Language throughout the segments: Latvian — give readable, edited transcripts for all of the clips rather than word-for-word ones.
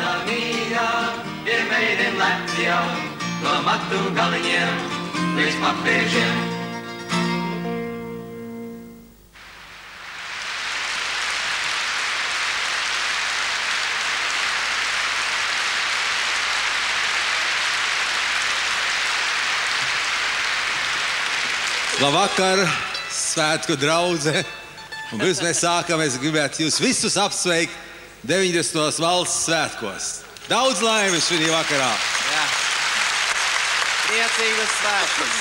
mana mīļā, ir meitene Latvijā, no matu galiņiem līdz papēžiem. Labvakar, svētku draudze. Un pirms mēs sākam, es gribētu jūs visus apsveikt 90. valsts svētkos. Daudz laimes šī vakarā. Jā. Priecīgus svētkus.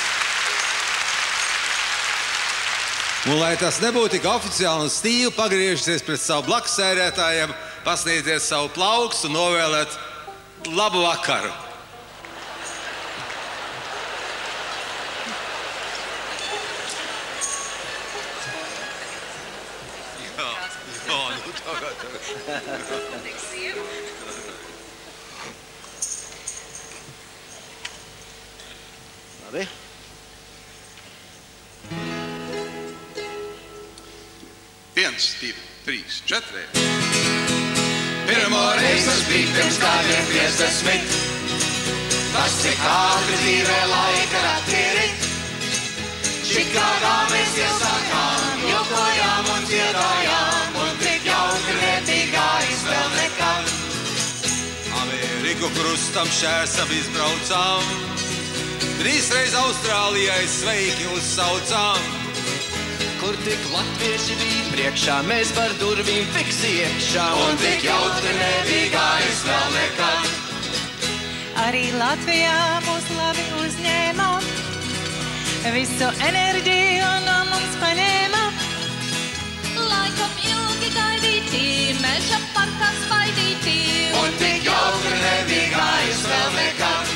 Un lai tas nebūtu tik oficiāli un stīvi, pagriežieties pret savu blakusērētājiem, pasniedziet savu plaukstu un novēlēt labu vakaru. Labi. Viens, divi, trīs, četri. Pirmo reizi tas bija pirms kādiem 50. Tas cik ātri dzīvē laika rati rit. Čikāgā mēs iesākām, jokojām un dziedājām, un tik jauki vērtīgājas vēl nekad. Ameriku krustam šērsam izbraucām, trīsreiz Austrālijai sveiki uzsaucām. Kur tik latvieši bija priekšā, mēs par durvīm fiksi iekšā, Un tik jautri nebīgājas vēl nekad. Arī Latvijā mūs labi uzņēma, visu enerģiju no mums paņēma. Laikam ilgi gaidītī, meža parkā spaidītī, Un tik jautri nebīgājas vēl nekad.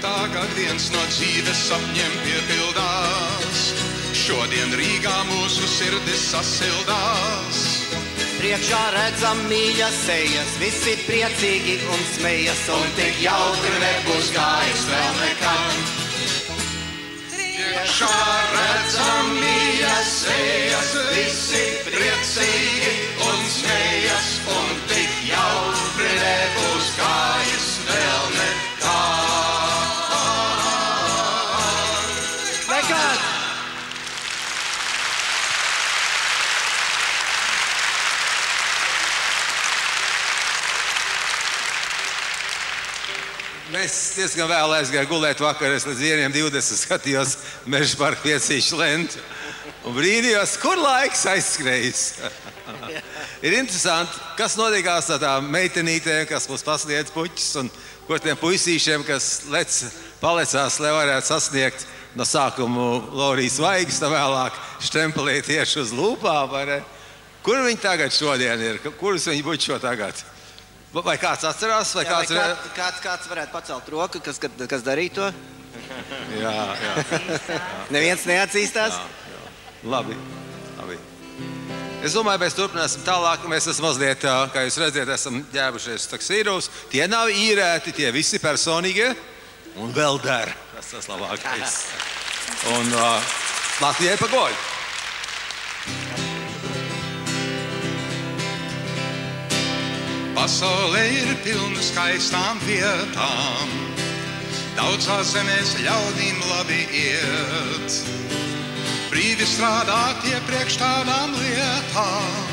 Tagad viens no dzīves sapņiem piepildās. Šodien Rīgā mūsu sirdis sasildās. priekšā redzam mīļas sejas, visi priecīgi un smejas, Un tik jautri nebūs gājis vēl nekad. Priekšā redzam mīļas sejas, visi priecīgi un smejas, un tik jautri nebūs gājis vēl nekad. nekad! Mēs diezgan vēl aizgāju gulēt vakar, es līdz 1:20 skatījos Meža parka piecīšu lentu. Un brīnījos, kur laiks aizskrējis. Ir interesanti, kas notiekās ar tām meitenītēm, kas mums pasniedz puķis, un ko tiem puisīšiem, kas palecās, lai varētu sasniegt no sākumu Lorijas vaigas, tā vēlāk štempelī tieši uz lūpām, vai ne? Kur viņi tagad šodien ir? Kurus viņi bučo tagad? Vai kāds atcerās? Vai Kāds varētu pacelt roku, kas darīja to? Jā. Neviens neatzīstās? Labi. Es domāju, mēs turpināsim tālāk. Mēs esam mazliet, kā jūs redzat, esam ģēbušies taksīros. Tie nav īrēti, tie visi personīgie. Un vēl der. Tas labākais. Un Latvijai pa goļu. Pasaulē ir pilna skaistām vietām, daudzās zemēs ļaudīm labi iet. Brīvi strādāt iepriekš tādām lietām,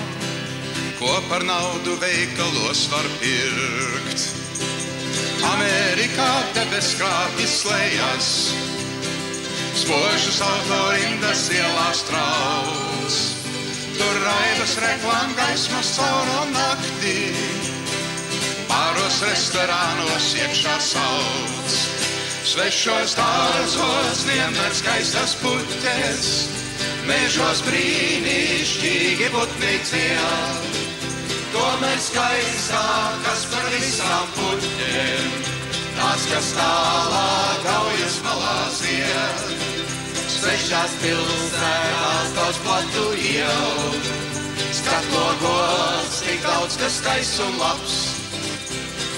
ko par naudu veikalos var pirkt. Amerikā debeskrāpji slējas, spožas autorindas ielās trauc. Tur raibas reklām gaismas caurumu naktī, pāros restorānos iekšā sauc. Svešos dārzos vienmēr skaistas puķes, mežos brīnišķīgi putni dzied. Tomēr skaistākas par visām puķiem, tās, kas tālāk gaujas malās iet. Svešās pilsētās daudz platu ielu, skatlogos tik daudz, kas skaists un labs.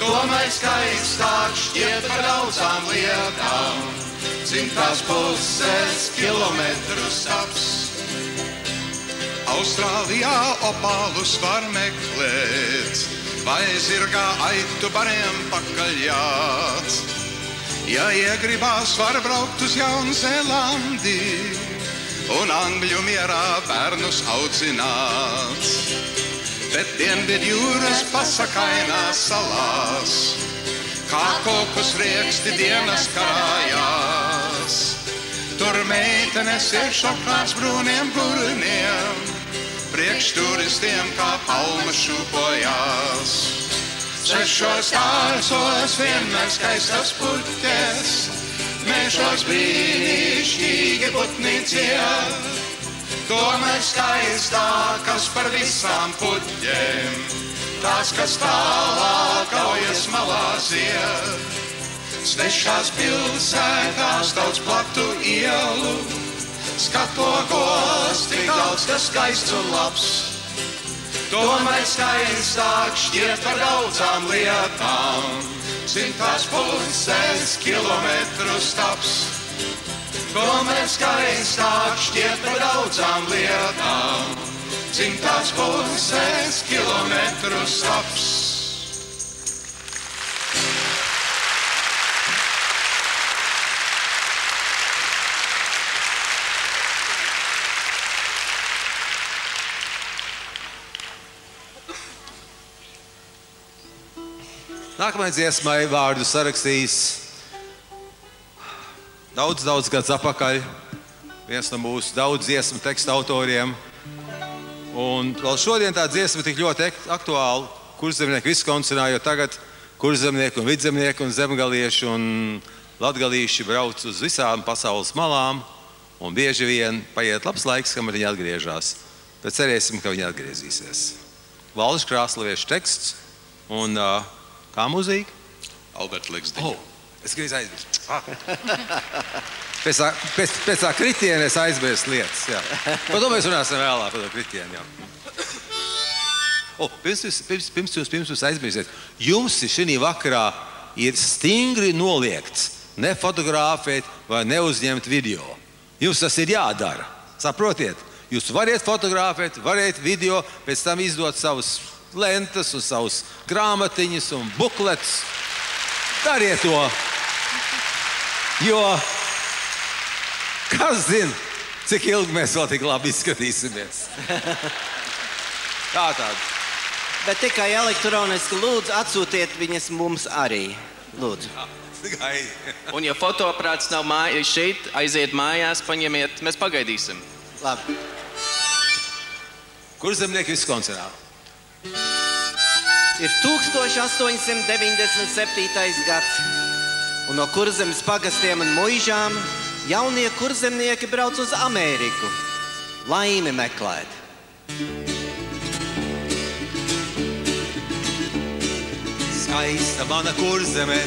Tomēr skaistāk šķiet par daudzām lietām, dzimtās puses kilometru staps. Austrālijā opālus var meklēt, vai zirgā aitu bariem pakaļjāts. Ja iegribās, var braukt uz Jaunzēlandi un Angļu mierā bērnus audzināt. Bet Dienvidjūras pasakainās salās, kā kokus rieksti dienas karājās. Tur meitenes ir šoknāts brūniem burniem, priekš turistiem kā palma šūpojās. Sešos dārzos vienmēr skaistas puķes, mežos brīnišķīgi putni dzied. Tomēr skaistākas par visām puķēm, tās, kas tālāk kaujas malā zied. Svešās pilsētās daudz platu ielu, skatlogos tik daudz, kas skaists un labs. Tomēr skaistāk šķiet par daudzām lietām, 100,5 kilometru staps. Tomēr skaistāk šķiet par daudzām lietām, 100,5 kilometru staps. Nākamajai dziesmai vārdu sarakstījis daudz gads atpakaļ viens no mūsu daudz dziesmu tekstu autoriem. Un vēl šodien tā dziesma tik ļoti aktuāla kurzemnieku Viskonsinā, jo tagad kurzemnieki un vidzemnieki un zemgalieši un latgalīši brauc uz visām pasaules malām un bieži vien paiet labs laiks, kamēr viņi atgriežas. Bet cerēsim, ka viņi atgriezīsies. Valdis Krāslaviešu teksts un kā mūzika? Alberta Liksdiņa. Es gribēju aizmirst. Pēc tā kritiena es aizmirstu lietas. Jā. Par to mēs runāsim vēlāk, par to kritienu. Pirms jūs aizmirsiet, jums šī vakarā ir stingri noliegts nefotografēt vai neuzņemt video. Jums tas ir jādara. Saprotiet? Jūs variet fotografēt, variet video, pēc tam izdot savus lentas un savus grāmatiņas un bukletus. Dariet to, jo kas zina, cik ilgi mēs vēl tik labi izskatīsimies. Tātad. Bet tikai elektroniski lūdzu atsūtiet viņas mums arī. Lūdzu. Un ja fotoaprāts nav šeit, aiziet mājās, paņemiet, mēs pagaidīsim. Labi. Kurzemnieki Viskonsinā? Ir 1897. gads, un no Kurzemes pagastiem un muižām jaunie kurzemnieki brauc uz Ameriku, laimi meklēt. Skaista mana kurzeme,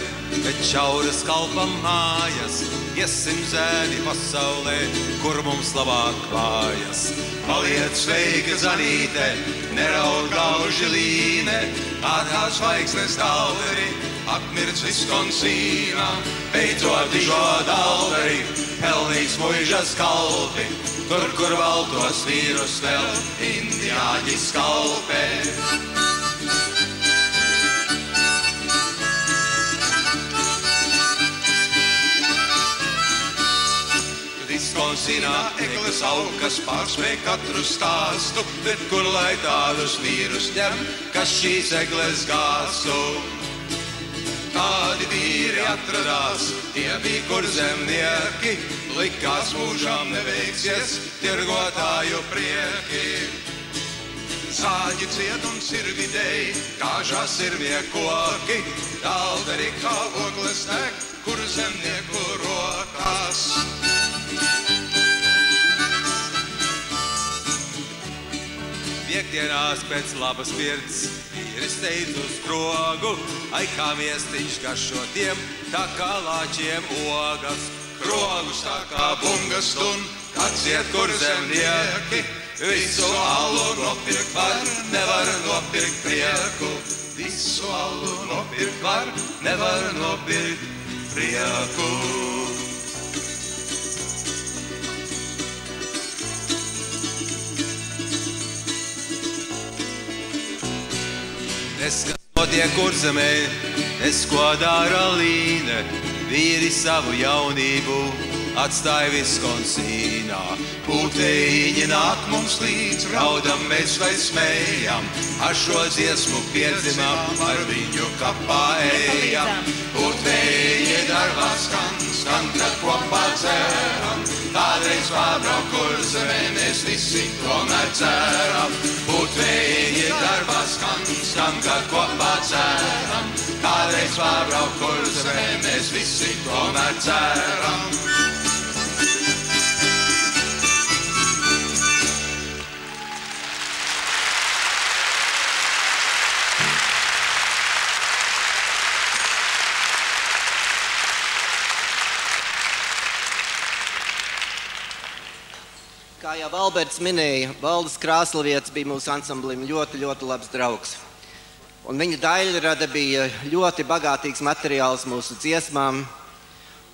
bet čauras kalpam mājas, iesim zēni pasaulē, kur mums labāk vājas. Paliec sveika zanīte, neraud gauži līne, ārkārt zvaigznes dalderi, apmirts Viskonsīnā, beidzot dižo dalderi, pelnīts muižas kalpi, tur, kur valtos vīrus vēl, indiāņi skalpē. Viskonsinā egles augas pārspēj katru stāstu, bet kur lai tādus vīrus ņem, kas šīs egles gāstu. Tādi vīri atradās, tie bija kurzemnieki, likās mūžām neveiksies tirgotāju prieki. Zāģi ciet un sirvidēji, kāžās sirvie koki, dalderi kā ogles tek, kurzemnieku rokās. Piekdienās pēc labas pirts vīri steidz uz krogu, ai kā miestiņš garšo tiem, tā kā lāčiem ogas. Krogus tā kā bungas tun, kad ciet kurzemnieki, visu alu nopirkt var, nevar nopirkt prieku. Visu alu nopirkt var, nevar nopirkt prieku. Neskas notiek Kurzemē, es ko dara Līne, vīri savu jaunību atstāja Viskonsīnā. Pūtēji nāk mums līdz, raudam mēs vai smējam, ar šo dziesmu piedzimām, ar viņu kapā ejam. Pūtēji darbā skan, kad kopā dzeram, kādreiz pārbraukt Kurzemē, mēs visi tomēr dzeram. Pūtēji darbā skan, kad kopā dzeram, kādreiz pārbraukt Kurzemē, mēs visi tomēr dzeram. Kā jau Alberts minēja, Valdis Krāslavietis bija mūsu ansamblim ļoti, ļoti labs draugs. Un viņa daļrada bija ļoti bagātīgs materiāls mūsu dziesmām.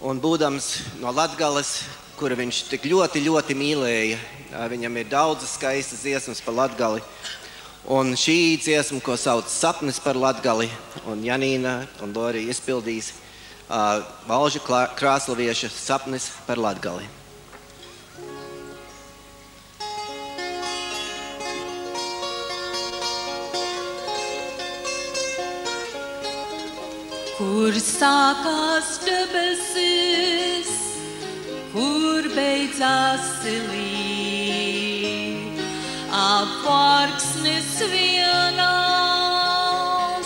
Un būdams no Latgales, kuru viņš tik ļoti, ļoti mīlēja, viņam ir daudzas skaistas dziesmas par Latgali. Un šī dziesma, ko sauc Sapnis par Latgali, un Janīna un Lorija izpildīs Valža Krāslavieša Sapnis par Latgali. Kur sākās debesis, kur beidzās silī, apvārksnis vienā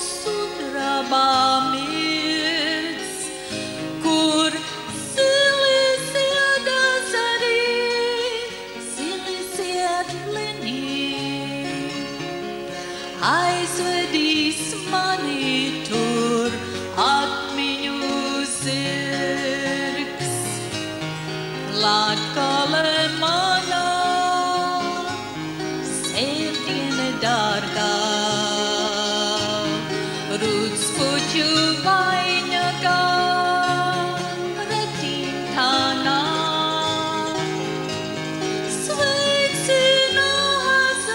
sudrabā mirdz, kur silis iedas arī, silis iet linī, aizvedīs mani tur. Atmiņu zirgs, Latgale manā, sērdiene dārgā, rudspuķu vainagā, pretīm tā nāk. Sveicinās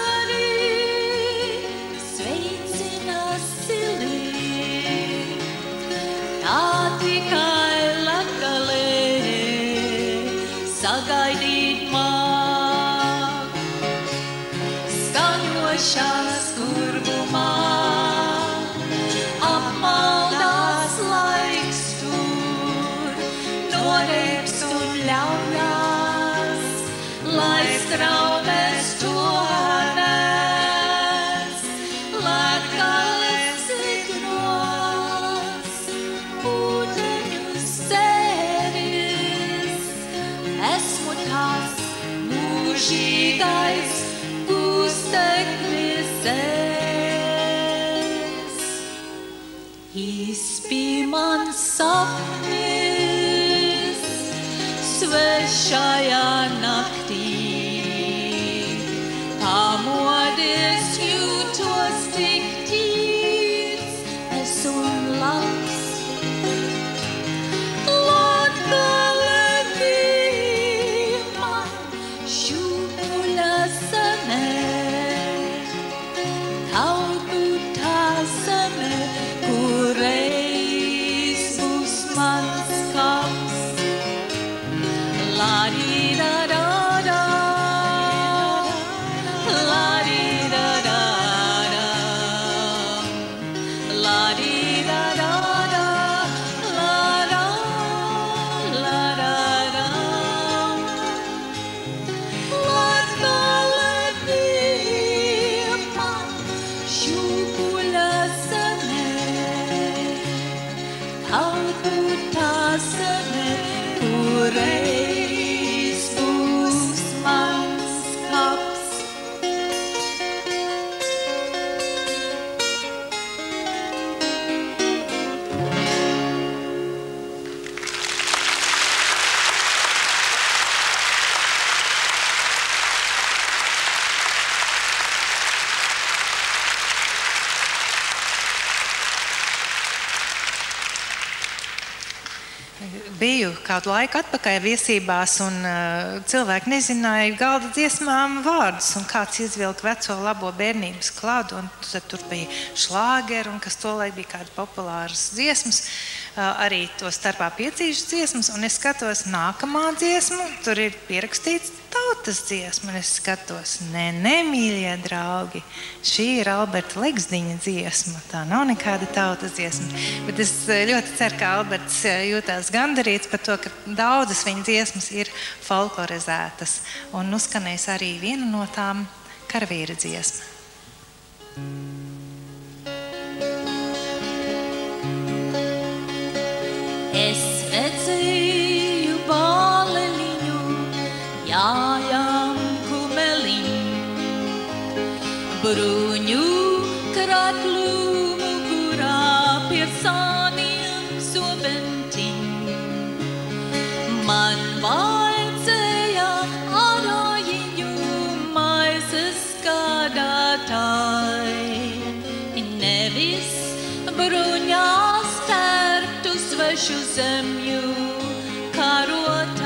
arī, sveicinās silī, tā tikai Latgalē sagaidīt māk, skaņošās kurbumā, apmaldās laiks tur, norēps un ļaujās, lai straumes to nes, Latgales zigros. Esmu tās mūžīgais gūsteknis es. Izpī man sapnis svešajā naktī, pamodies jūtos tik tīrs, es un labs. La di da da biju kādu laiku atpakaļ viesībās, un cilvēki nezināja galda dziesmām vārdus, un kāds izvilka veco labo bērnības klādu, un tad tur bija šlāgeri, un kas tolaik bija kādi populāras dziesmas, arī to starpā piecīšu dziesmas, un es skatos nākamā dziesmu, tur ir pierakstīts tautas dziesma, un es skatos, nē, mīļie draugi, šī ir Alberta Legzdiņa dziesma, tā nav nekāda tautas dziesma, bet es ļoti ceru, ka Alberts jūtās gandarīts par to, ka daudzas viņa dziesmas ir folklorizētas, un uzskanēs arī viena no tām karavīra dziesma. Es redzēju bāleliņu, jājām kumeliņu, bruņu kratlu mugurā pie sāniem zobentiņu. Man vajadzēja arājiņu maizes gādātāji, nevis bruņās tērptu svešu zemju karotāji.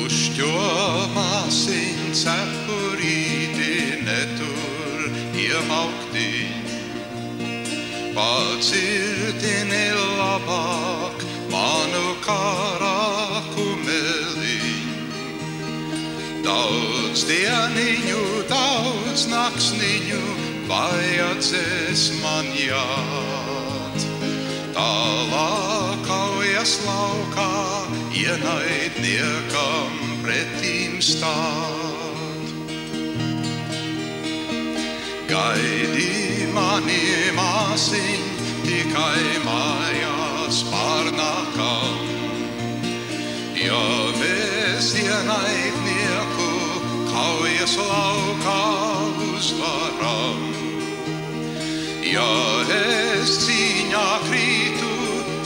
Uzšķomāsiņ cepurīti netur iemauktiņ, pacirdini labāk manu karāku meliņ. Daudz dieniņu, daudz naksniņu vajadzēs man jāt. Tālāk kaujas laukā ienaidniekam pretīm stāt. Gaidi mani māsiņ tikai mājās pārnākam, ja mēs ienaidnieku kaujas laukā uzvaram. Ja es cīņā krītu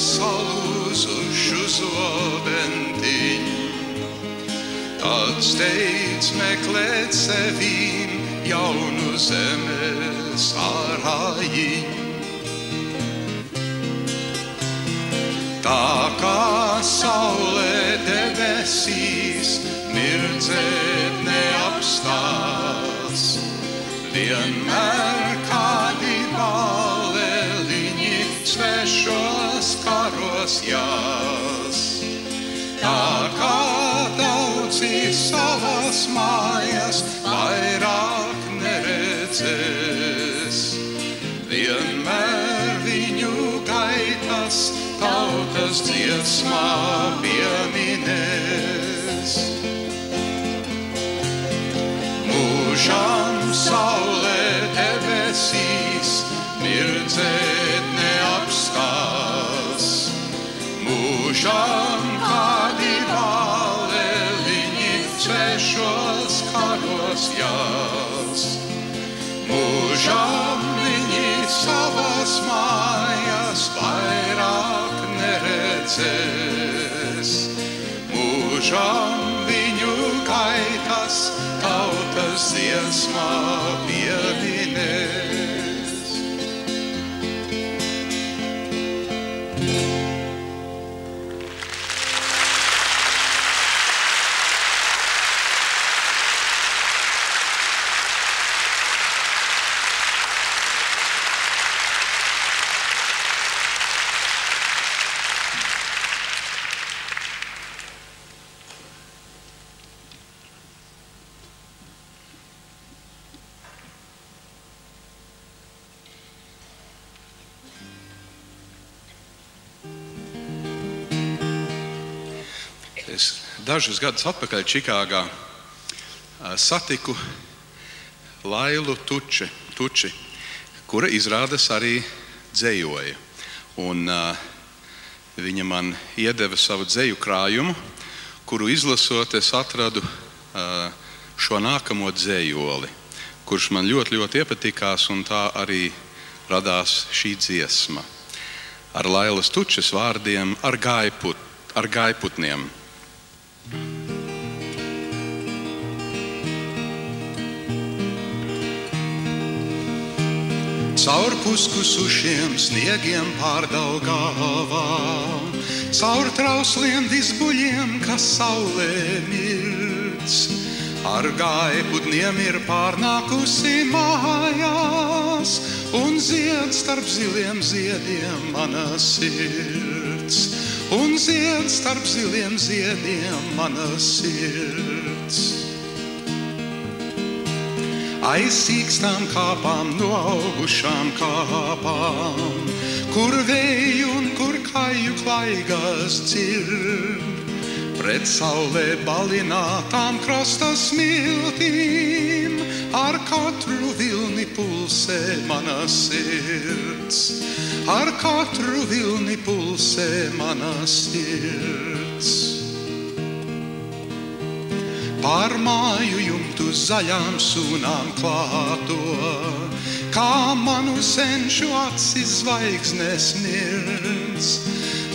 salūzušu zobentiņu, tad steidz meklēt sevīm jaunu zemes ārājiņu. Tā kā saule debesīs mirdzēt neapstās, vienmēr kādi bāleliņi svešos karos jās. Tā kā daudzi savas mājas vairāk neredzēs, vienmēr viņu gaitas tautas dziesmā pieminēs. Mūžam saulē debesīs mirdzēt neapstās, mūžam kādi bāleliņi svešos karos jās. Mūžam viņi savas mājas vairāk neredzēs, mūžam viņu gaitas tautas dziesmā pieminēs. Es dažus gadus atpakaļ Čikāgā satiku Lailu Tuči, kura izrādes arī dzejoja. Un viņa man iedeva savu dzeju krājumu, kuru izlasot es atradu šo nākamo dzejoli, kurš man ļoti, ļoti iepatikās, un tā arī radās šī dziesma. Ar Lailas Tučes vārdiem ar gaiputniem. Caur puskusušiem sniegiem pār Daugavā, caur trausliem disbuļiem, kas saulē mirds. Ar gaiputniem ir pārnākusi mājās, un zied starp ziliem ziediem mana sirds. Un zied starp ziliem ziediem mana sirds. Aiz sīkstām kāpām no augušām kāpām, kur vēju un kur kaju klaigas dzird. Pret saulē balinātām krasta smiltīm, ar katru vilni pulsē mana sirds. Ar katru vilni pulsē mana sirds. Pār māju jumtu zaļām sūnām klāto, kā manu senču acis zvaigznes mirdz.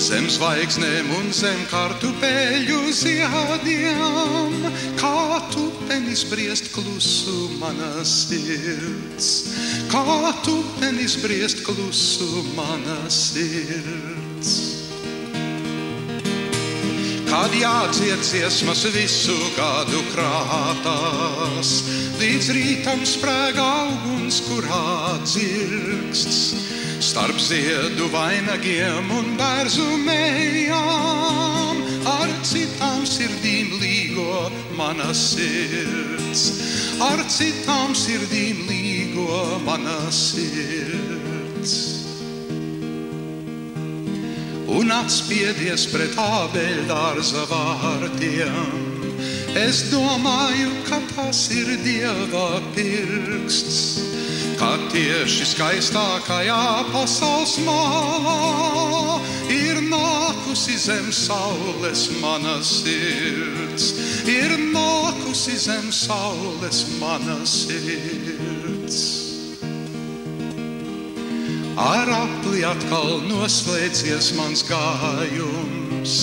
Zem zvaigznēm un zem kartupeļu ziediem, kā tupenis briest klusu mana sirds. Kā tupenis briest klusu mana sirds. Kad jādzied dziesmas visu gadu krātās, līdz rītam sprēg auguns, kurā dzirksts. Starp ziedu vainagiem un bērzu mejām, ar citām sirdīm līgo mana sirds. Ar citām sirdīm līgo mana sirds. Un atspiedies pret ābeļdārza vārtiem, es domāju, ka tas ir Dieva pirksts, ka tieši skaistākajā pasaules malā ir nākusi zem saules mana sirds. Ir nākusi zem saules mana sirds. Ar apli atkal noslēdzies mans gājums,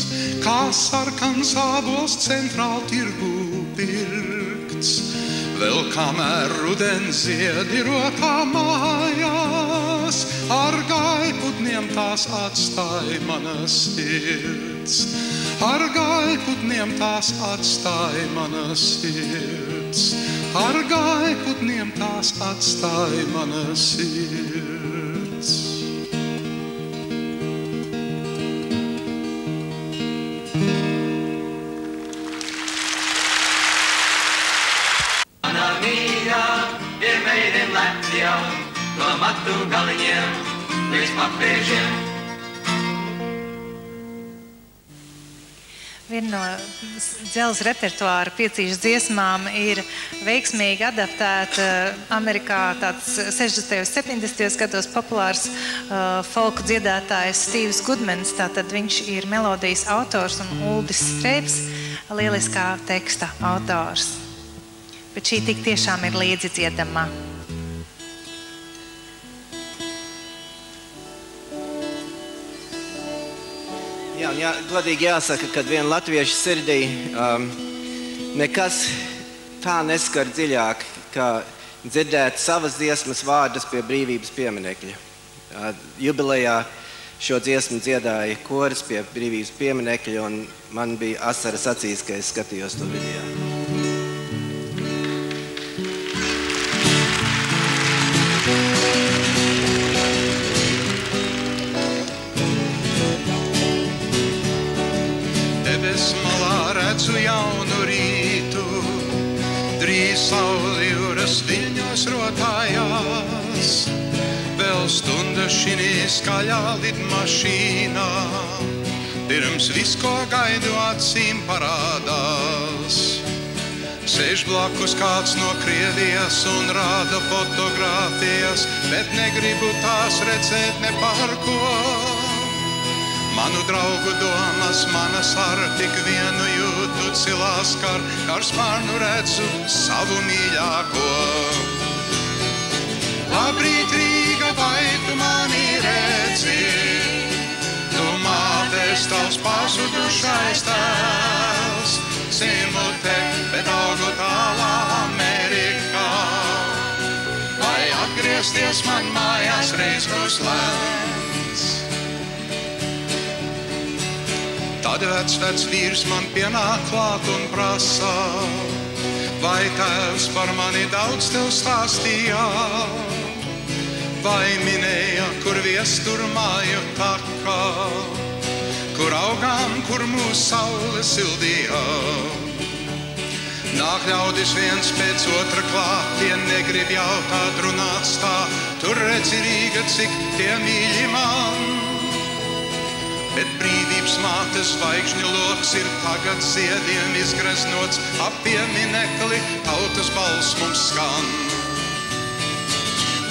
kā sarkans ābols centrāl tirgū pirkts. Vēl kamēr rudens ziedi rotā mājās, ar gaiputniem tās atstāja mana sirds. Ar gaiputniem tās atstāja mana sirds. Ar gaiputniem tās atstāja mana sirds. No matu galiņiem līdz papēžiem. Viena no dzelzs repertuāra piecīšu dziesmām ir veiksmīgi adaptēta Amerikā tāds 60. un 70. gados populārs folku dziedātājs Steves Gudmans. Tātad viņš ir melodijas autors un Uldis Streips lieliskā teksta autors. Bet šī tik tiešām ir līdzi dziedamā. Jā, un godīgi jāsaka, ka viena latviešu sirdī nekas tā neskar dziļāk, kā dzirdēt savas dziesmas vārdus pie brīvības pieminekļa. Jubilejā šo dziesmu dziedāja koris pie brīvības pieminekļa, un man bija asaras acīs, ka es skatījos to video. Redzu jaunu rītu, drīz saule jūras viļņos rotājās. Vēl stunda šinī skaļā lidmašīnā, pirms viss, ko gaidu acīm parādās. Sēž blakus kāds no Krievijas un rāda fotogrāfijas, bet negribu tās redzēt ne par ko. Manu draugu domas, manas ar tik vienu jūtu cilās kar spārnu redzu savu mīļāko. Labrīt, Rīga, vai tu mani redzi? Tu mātes tavs pazudušais tēls, simute, bet augu tālā Amerikā. Vai atgriezties atgriezties man mājās, reiz būs lemts. Tad vecs vīrs man pienāk klāt un prasa, vai tēvs par mani daudz tev stāstīja, vai minēja, kur viestur māju taka, kur augām, kur mūs saule sildīja. Nāk ļaudis viens pēc otra klāt, tie negrib jautāt, runāt stā, tur redzi Rīga, cik tie mīļi man. Bet brīvības mātes zvaigžņu loks ir tagad ziediem izgreznots, ap pieminekli tautas balss mums skan.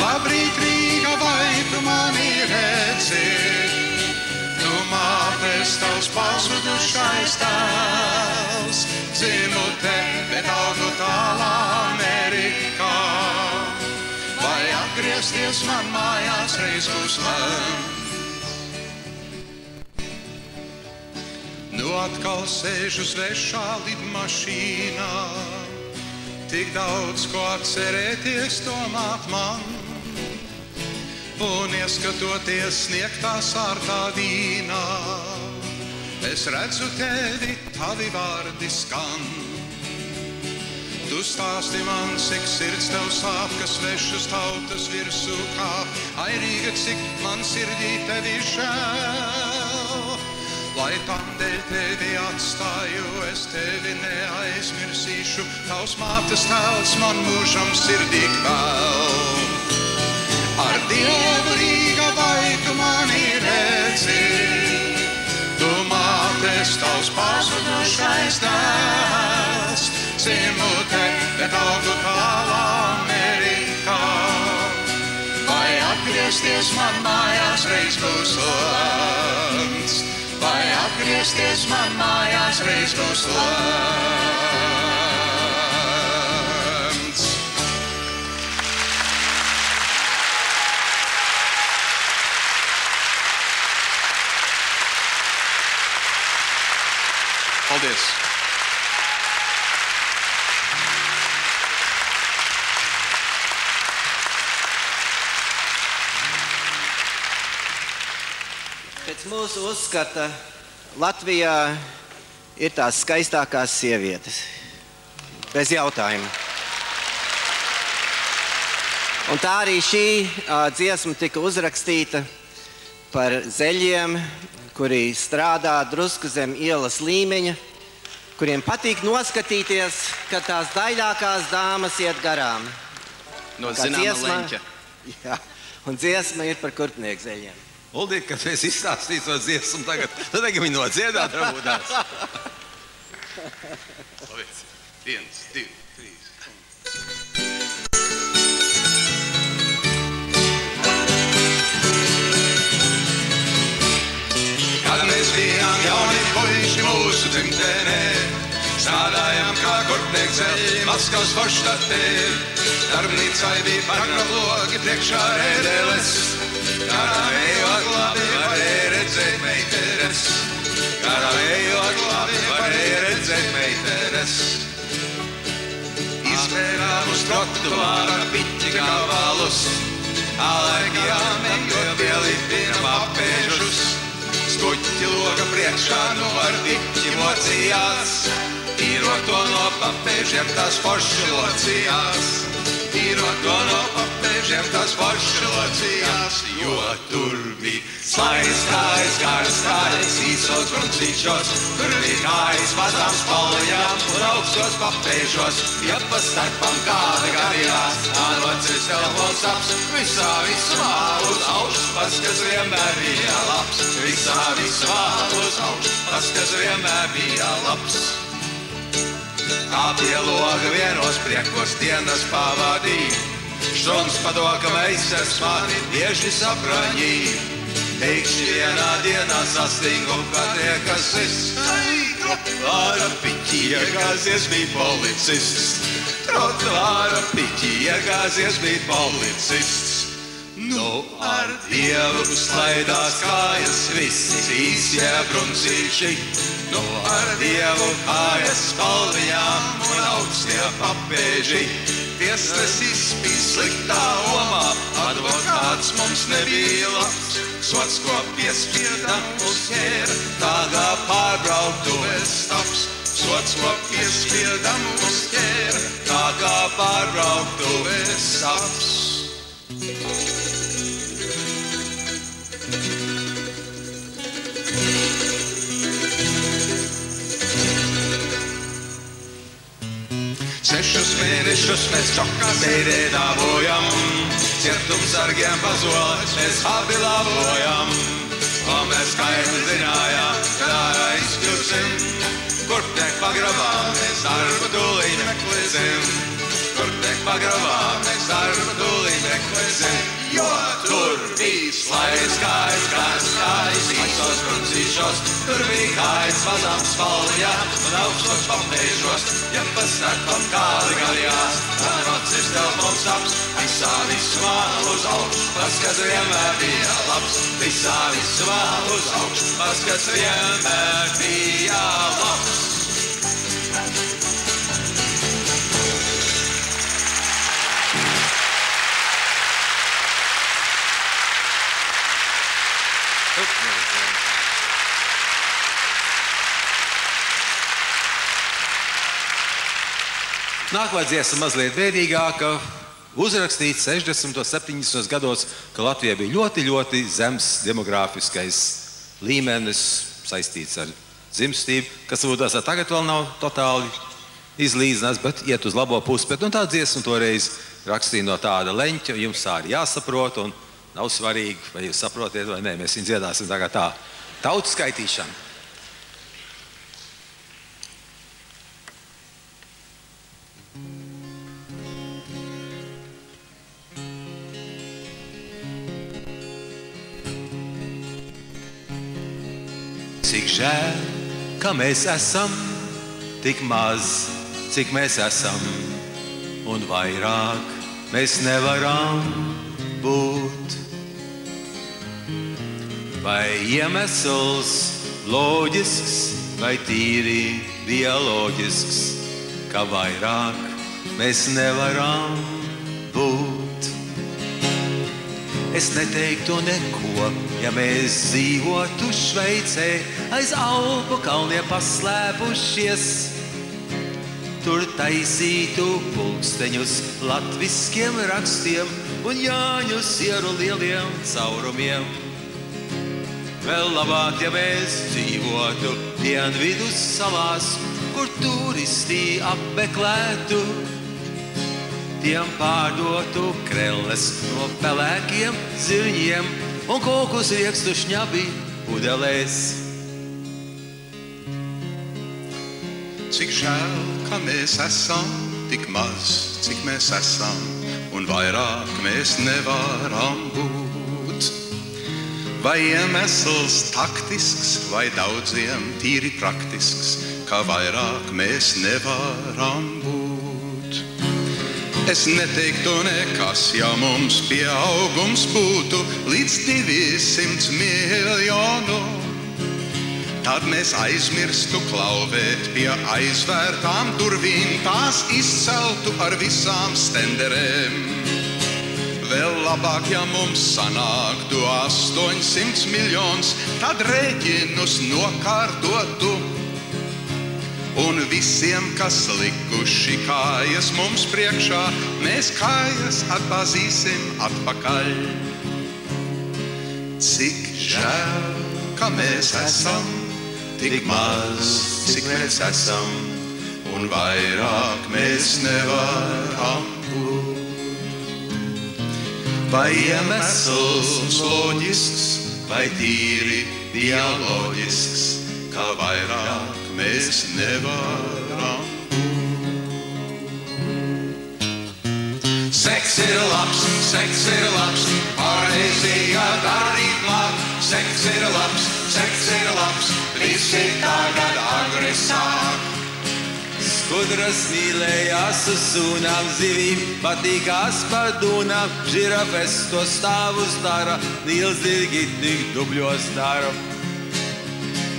Labrīt, Rīga, vai tu mani redzi? Tu mātes tavs pazudušais tēls, dzimu te, bet augu tālā Amerikā. Vai atgriezties man mājās, reiz būs lemts? Nu atkal sēžu svešā lidmašīnā, tik daudz ko atcerēties, domāt man. Un ieskatoties sniegtā sārtā vīnā, es redzu tevi, tavi vārdi skan. Tu stāsti man, cik sirds tev sāp, ka svešas tautas virsū kāp. Ai, Rīga, cik man sirdī tevi žēl. Lai tādēļ tevi atstāju, es tevi neaizmirsīšu, tavs mātes tēls man mūžam sirdī vēl. Ar Dievu, Rīga, vai tu mani redzi? Tu mātes tavs pazudušais dēls, dzimu te, bet augu tālā Amerikā. Vai atgriezties man mājās, reiz būs lemts? Vai atgriezties man mājās, reiz būs lemts? Paldies! Pēc mūsu uzskata Latvijā ir tās skaistākās sievietes. Bez jautājuma. Un tā arī šī dziesma tika uzrakstīta par zeļiem, kuri strādā drusku zem ielas līmeņa, kuriem patīk noskatīties, kad tās daļākās dāmas iet garām. No zināma leņķa. Jā, un dziesma ir par kurpnieku zeļiem. Uldīt, kad es izstāstīju to dziesmu tagad, tad viņi nodziedāt rabūdās. Labies. 1, 2, 3. Kad mēs bijām jauni puiši mūsu dzimtenē, strādājām kā kurpnieki zeļi Maskavas forštatē. Darbnīcai bija parnavlogi priekšā rēdeles, garām ejot labi varēja redzēt meitenes. Garām ejot labi varēja redzēt meitenes. Izmērām uz trotuāra piķi gabalus, alaikajām engot pielipinam apēžus. Skuķi loga priekšā no ar piķi mocījās, tīrot to no papēžiem tās forši locījās. Tīrot to no papēžiem tās forši locījās, jo tur bija slaids kājas, garas kājas, īsos gruncīšos. Tur bija kājas mazām spaljām un augstos papēžos, ja pa starpam kāda garījās. Anocis telefons aps, visā visumā uz augšas paskas vienmēr bija labs. Visā visumā uz augšas paskas vienmēr bija labs. Kā pie loga vienos priekos dienas pavadīja, štrums padoka meistars mani bieži sapraņīja. Teikši vienā dienā sastingu, kad riekas es, trotuāra piķi iegāzies bija policists. Trotuāra piķi iegāzies bija policists. Nu ar Dievu slaidās kājas visi īsie bruncīši, nu ar Dievu kājas spalviņām un augstie papēži. tiesnesis bija sliktā omā, advokāts mums nebija labs. Sots, ko piespiedam uz ķēra, tā kā pārbrauktuves taps. Sots, ko piespiedam uz ķēra, tā kā pārbrauktuves taps. Sešus mēnešus mēs čokā sēdē dāvojam, cietumsargiem pazoles mēs abi labojam. Ko mēs skaidri zinājām, kad ārā izkļūsim, kur tiek pagrabā, mēs darba tūlīt meklēsim. Kur tiek pagrabā, mēs darba tūlīt meklēsim. Jo tur bija slaids kājas, īsos bruncīšos, tur bija kājas mazām spalviņā un augstos papēžos. Ja pa starpam kādi gaļās, tad nocis tev mums taps. Visā visumā uz augšu, paskats vienmēr bija labs. Visā visumā uz augšu, paskats vienmēr bija labs. Nākamā dziesma mazliet bēdīgāka. Uzrakstīts 60. un 70. gados, ka Latvijā bija ļoti, ļoti zems demogrāfiskais līmenis saistīts ar dzimstību, kas varbūt tagad vēl nav totāli izlīdzinās, bet iet uz labo pusi. Bet tā dziesma toreiz rakstīja no tāda leņķa, jums tā arī jāsaprot, un nav svarīgi, vai jūs saprotiet vai nē, mēs viņu dziedāsim tagad tā. Tautas skaitīšana. Cik žēl, ka mēs esam tik maz, cik mēs esam, un vairāk mēs nevaram būt. Vai iemesls loģisks, vai tīri bioloģisks, ka vairāk mēs nevaram būt. Es neteiktu neko, ja mēs dzīvotu Šveicē, aiz Alpu kalniem paslēpušies. Tur taisītu pulksteņus latviskiem rakstiem un Jāņu sieru lieliem caurumiem. Vēl labāk, ja mēs dzīvotu Dienvidus salās, kur turisti apmeklētu. Tiem pārdotu krelles no pelēkiem zirņiem un kokus riekstu šņabi pudelēs. Cik žēl, ka mēs esam tik maz, cik mēs esam, un vairāk mēs nevaram būt. Vai iemesls taktisks, vai daudziem tīri praktisks, ka vairāk mēs nevaram būt. Es neteiktu nekas, ja mums pieaugums būtu līdz 200 miljonu. Tad mēs aizmirstu klauvēt pie aizvērtām durvīm, tās izceltu ar visām stenderēm. Vēl labāk, ja mums sanāktu 800 miljonus, tad rēķinus nokārtotu. Un visiem, kas likuši kājas mums priekšā, mēs kājas atpazīsim atpakaļ. Cik žēl, ka mēs esam tik maz, cik mēs esam, un vairāk mēs nevaram būt. Vai iemesls loģisks, vai tīri bioloģisks, ka vairāk mēs nevaram būt. Seks ir labs, poezija darīt māk. Seks ir labs, visi tagad agresāk. Skudras mīlējās uz sūnām, zivīm patīkās par dūnām. Žirafes to stāvus dara, nīls dirgi tik dubļos dara.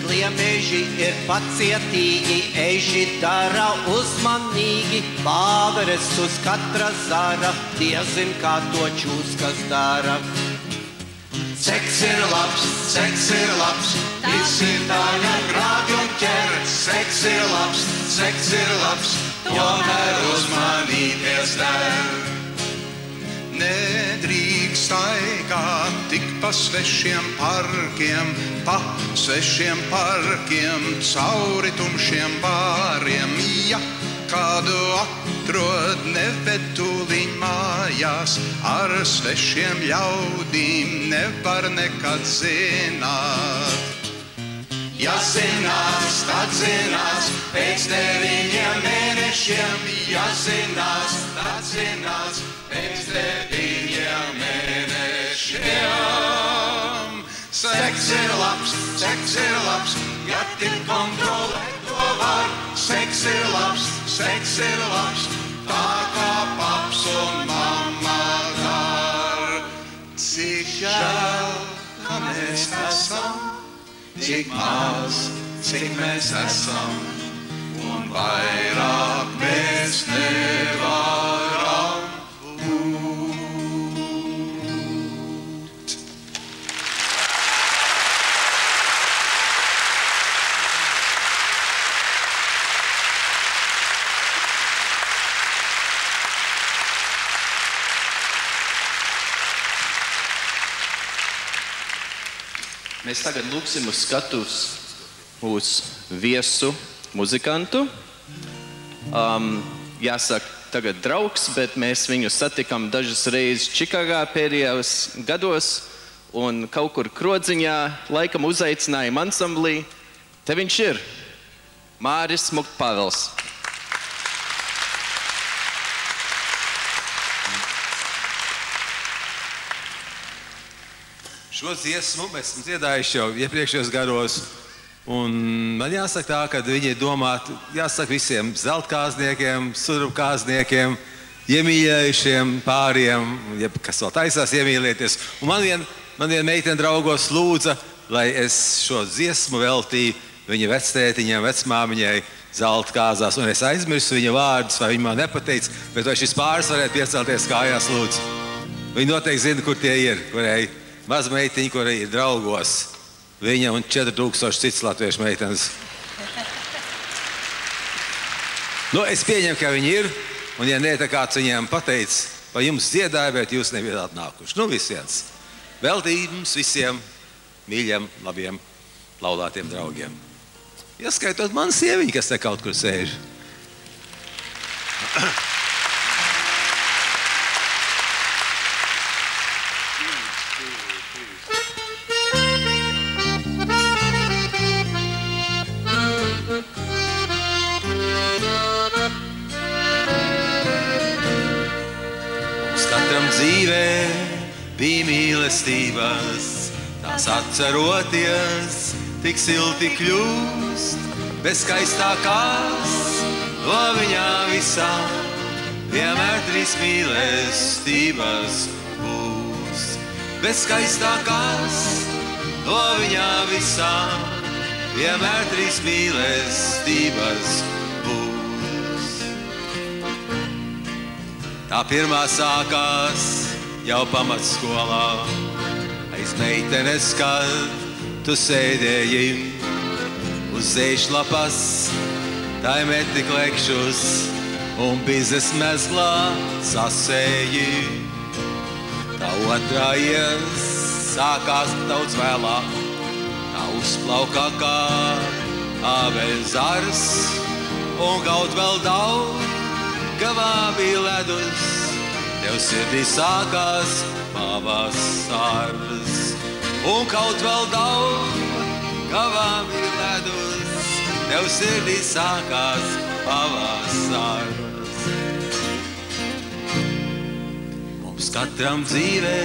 Gliemeži ir pacietīgi, eži dara uzmanīgi, pāveres uz katra zara, diezin kā to čūskas dara. Seks ir labs, visi daļa grābi un ķer. Seks ir labs, tomēr uzmanīties der. Nedrīkst staigāt tik pa svešiem parkiem, cauri tumšiem bāriem. Ja kādu atrod, neved tūliņ mājās, ar svešiem ļaudīm nevar nekad zināt. Ja zinās, tad zinās, pēc 9 mēnešiem. Ja zinās, tad zinās, pēc 9 mēnešiem. Seks ir labs, ja tik kontrolē to var. Seks ir labs, tā kā paps un mamma dar. Cik žēl, ka mēs esam, cik maz, cik mēs esam, un vairāk mēs nevaram būt. Mēs tagad lūksim uz skatuves uz viesu muzikantu. Jāsaka, tagad draugs, bet mēs viņu satikam dažas reizes Čikagā pēdējos gados un kaut kur Krodziņā laikam uzaicinājām ansamblī. Te viņš ir, Māris Muktpāvels. Šo dziesmu mēs esam dziedājuši jau iepriekšējos gados, un man jāsaka tā, ka viņi ir domāti, jāsaka visiem zeltkāzniekiem, surupkāzniekiem, iemīļējušiem pāriem, kas vēl taisās iemīlēties. Un man viena meitene draugos lūdza, lai es šo dziesmu veltīju viņa vectētiņam, vecmāmiņai zeltkāzās, un es aizmirsu viņa vārdus, vai viņa man nepateica, bet vai šis pāris varētu piecelties kājās, lūdzu. Viņi noteikti zina, kur tie ir, kurai mazmeitiņi, kuri ir draugos. Viņa un 4000 cits latviešu meitenes. Es pieņemu, ka viņi ir, un ja ne, tā kāds viņiem pateica, vai jums dziedāja, bet jūs nebijāt nākuši. Viss viens. Veltījums visiem mīļiem, labiem, laulātiem draugiem. Ieskaitot manu sieviņu, kas te kaut kur sēž. Dzīvē bija mīlestības, tās atceroties, tik silti kļūst, bez skaistākās, no viņā visā, vienmēr 3 mīlestības būs. Bez skaistākās, no viņā visā, vienmēr 3 mīlestības būs. Tā pirmā sākās jau pamatskolā, aiz meitenes, kad tu sēdēji uz zēšlapas, tai meti klekšus un bizes mezglā sasēji. Tā otrā sākās daudz vēlāk, tā uzplaukā kā ābeļzars, un kaut vēl daudz, gavā bija ledus, tev sirdī sākās pavasars. Un kaut vēl daudz, gavā bija ledus, tev sirdī sākās pavasars. Mums katram dzīvē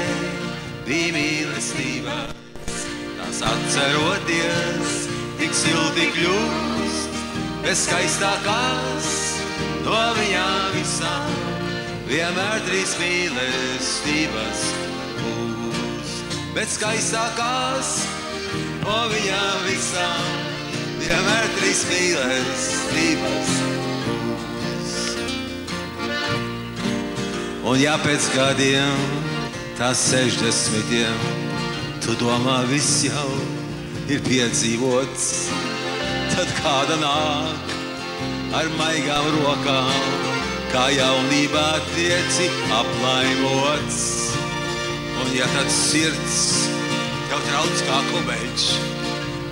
bija mīlestības, tās atceroties, tik silti kļūst, bez skaistākās, no viņā visā, vienmēr 3 mīlestības būs. Bet skaistākās, no viņā visā, kamēr trīs mīlestības būs. Un ja pēc gadiem, tās 60, tu domā viss jau ir piedzīvots, tad kāda nāk ar maigām rokām, kā jaunībā tieci aplaimots. Un ja tad sirds tev trauc kā kubeļš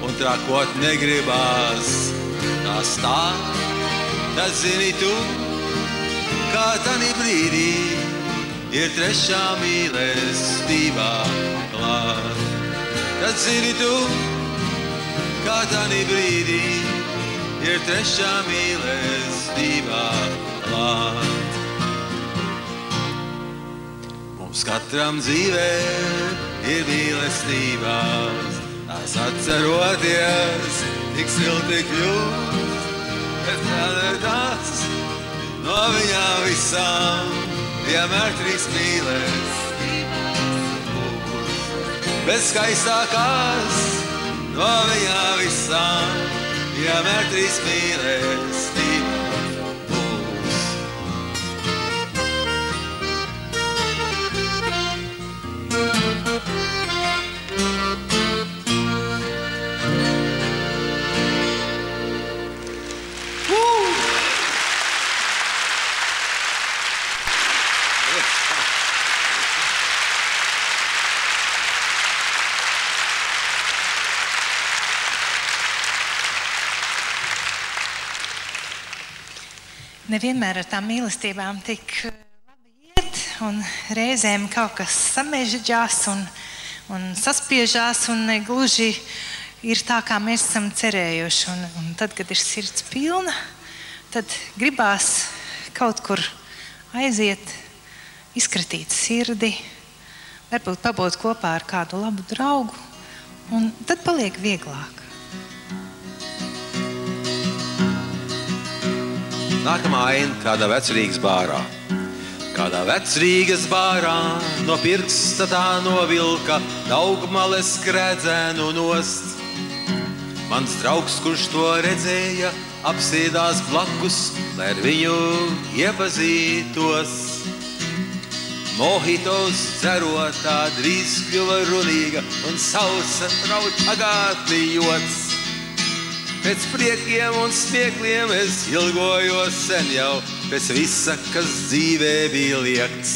un trakot negribās tā stāv, tad zini tu, kā tanī brīdī ir trešā mīlestībā klāt. Tad zini tu, kā tanī brīdī ir trešā mīlestībā klāt. Mums katram dzīvē ir mīlestībās, tās atceroties, tik silti kļūst, bet tad tās no viņām visām, vienmēr trīs mīlestības būs. Bet skaistākās no viņām visām, vienmēr trīs mīlestības būs. Nevienmēr ar tām mīlestībām tik labi iet, un reizēm kaut kas samežģās un saspiežās, un negluži ir tā, kā mēs esam cerējuši. Un tad, kad ir sirds pilna, tad gribās kaut kur aiziet, izkratīt sirdi, varbūt pabūt kopā ar kādu labu draugu, un tad paliek vieglāk. Nākamā aina kādā vecrīgas bārā. Kādā vecrīgas bārā no pirksta tā novilka daugmales skrēdzēnu nost. Mans draugs, kurš to redzēja, apsēdās blakus, lai ar viņu iepazītos. Mohitos dzerot tā drīz kļuva runīga un sausa trauča agātlijots. Pēc priekiem un smiekliem es ilgojos sen jau, pēc visa, kas dzīvē bija liekts.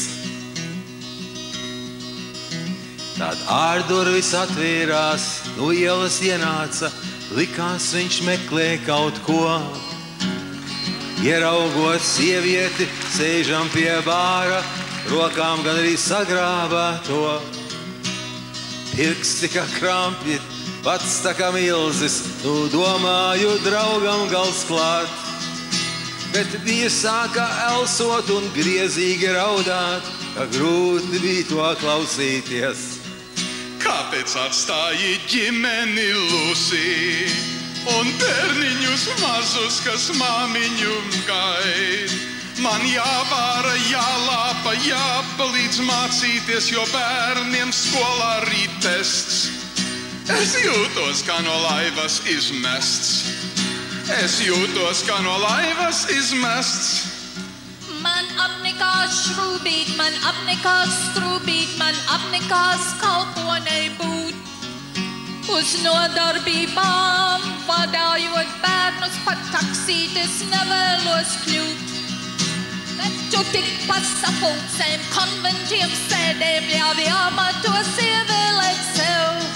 Tad ārdurvis atvērās, no ielas ienāca, likās viņš meklē kaut ko. Ieraugot sievieti, sēžam pie bāra, rokām gan arī sagrābā to. Pirksti kā krampji, pats tā kā milzis, nu domāju draugam gals klāt. Bet viņa sāka elsot un griezīgi raudāt, ka grūti bija to klausīties. Kāpēc atstāji ģimeni Lusi un bērniņus mazus, kas māmiņu gaid? Man jāvāra, jālāpa, jāpalīdz mācīties, jo bērniem skolā rīt tests. Es jūtos kā no laivas izmests. Es jūtos kā no laivas izmests. Man apnikās šrūbīt, man apnikās strūbīt, man apnikās kalponei būt. Uz nodarbībām vadājot bērnus, pat taksītes nevēlos kļūt. Bet tu tik pa sapulcēm, konventiem sēdēm ļauj amatos ievēlēt sev.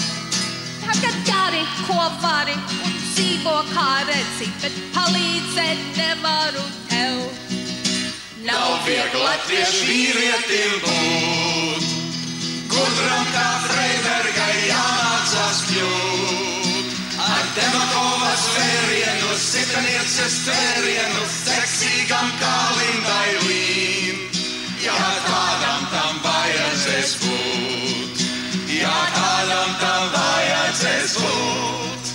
Tagad dari, ko vari un dzīvo kā redzi, bet palīdzēt nevaru tev. Nav viegli latviešu vīrietim būt, gudram kā Freibergai jāmācās kļūt. Ar Demakovas vērienu, sitanieces tvērienu, seksīgam kā Lindai Līn. Ja kādam tam vajadzēs būt, ja kādam tam vajadzēs būt.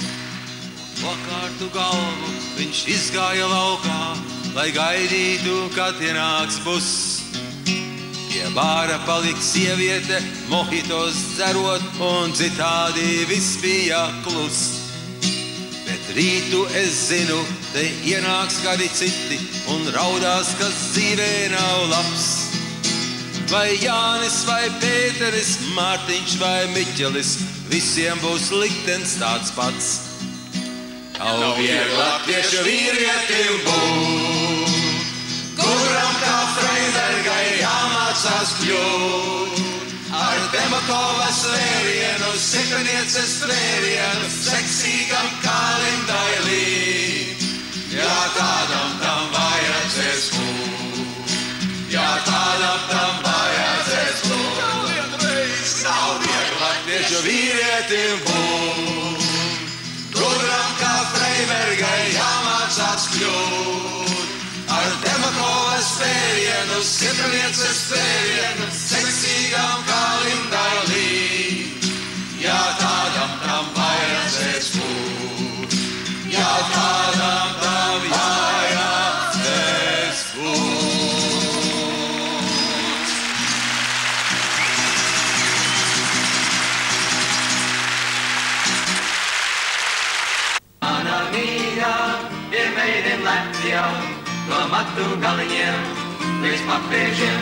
Pakārtu galvu viņš izgāja laukā, lai gaidītu, kad ienāks buss. Pie bāra paliks sieviete, mohitos dzerot, un citādi viss bija klus. Bet Rītu es zinu, te ienāks kādi citi un raudās, kas dzīvē nav labs. Vai Jānis, vai Pēteris, Mārtiņš vai Miķelis, visiem būs liktenis tāds pats. Nav viegli latviešu vīrietim būt, kuram kā Freibergai jāmācās kļūt. Ar Demakovas vērienu, sipenieces tvērienu, seksīgam kā Lindailī. Jā, tādam tam vajadzēs būt, jā, tādam tam vajadzēs būt. Nav viegli latviešu vīrietim būt, kuram kā Freibergai jāmācās kļūt. Ar Demakovas vērienu, sipenieces tvērienu, seksīgam kā Lindailī. Jā, tādam tam vajadzēs būt, jā, tādam tam vajadzēs būt. Mana mīļā ir meitene Latvijā, no matu galiņiem līdz papēžiem.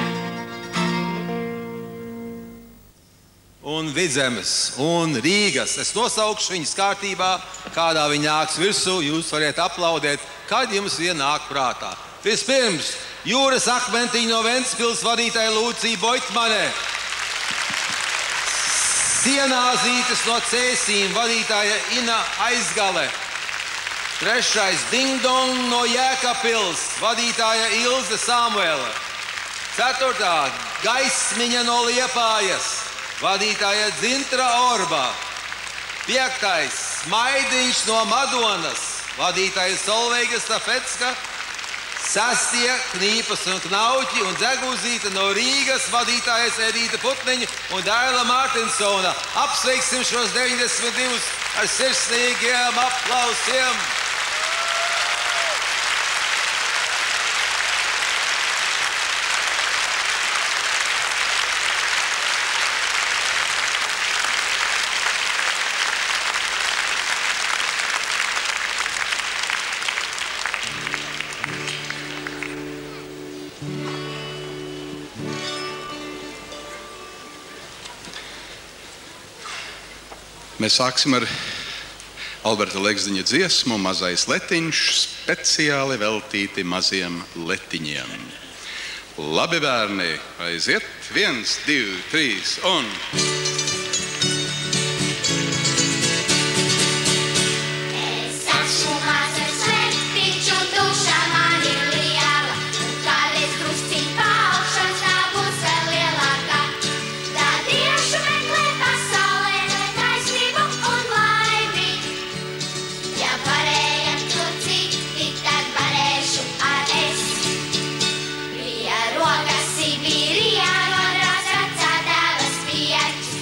Un Vidzemes un Rīgas. Es nosaukšu viņas kārtībā, kādā viņi nāks virsū. Jūs variet aplaudēt, kad jums vien nāk prātā. Vispirms Jūras akmentiņa no Ventspils vadītāja Lūcija Boitmane. Sienāzītes no Cēsīm vadītāja Ina Aizgale. Trešais Dingdong no Jēkabpils vadītāja Ilze Samuela. Ceturtā Gaismiņa no Liepājas vadītāja Dzintra Orba. Piektais Smaidiņš no Madonas vadītāja Solveiga Stafecka. Sastie Knīpas un Knauķi un Dzegūzīte no Rīgas vadītājas Edīta Putniņa un Daila Mārtinsona. Apsveiksim šos 92 ar sirsnīgiem aplausiem! Mēs sāksim ar Alberta Legzdiņa dziesmu Mazais letiņš, speciāli veltīti maziem letiņiem. Labi, bērni, aiziet! 1, 2, 3 un... Sibīrijā no rāsats atdevas piečus.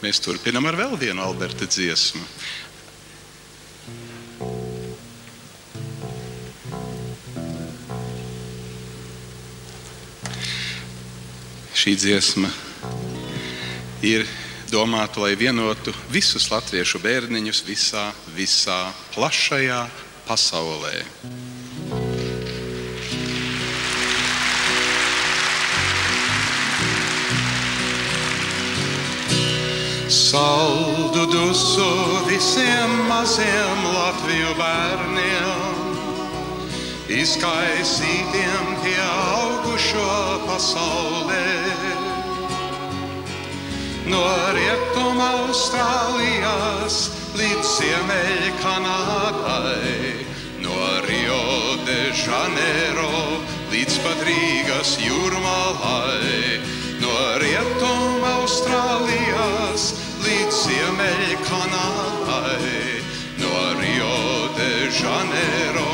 mēs turpinam ar vēl vienu Alberta dziesmu. Šī dziesma ir domāta, lai vienotu visus latviešu bērniņus visā plašajā pasaulē. Saldu dusu visiem maziem Latviju bērniem, izkaisītiem pie augušo pasaulē. No rietuma Austrālijas līdz ziemeļ Kanādai, no Rio de Janeiro līdz pat Rīgas jūrmalai, no rietuma Austrālijas līdz ziemeļ Kanādai, no Rio de Janeiro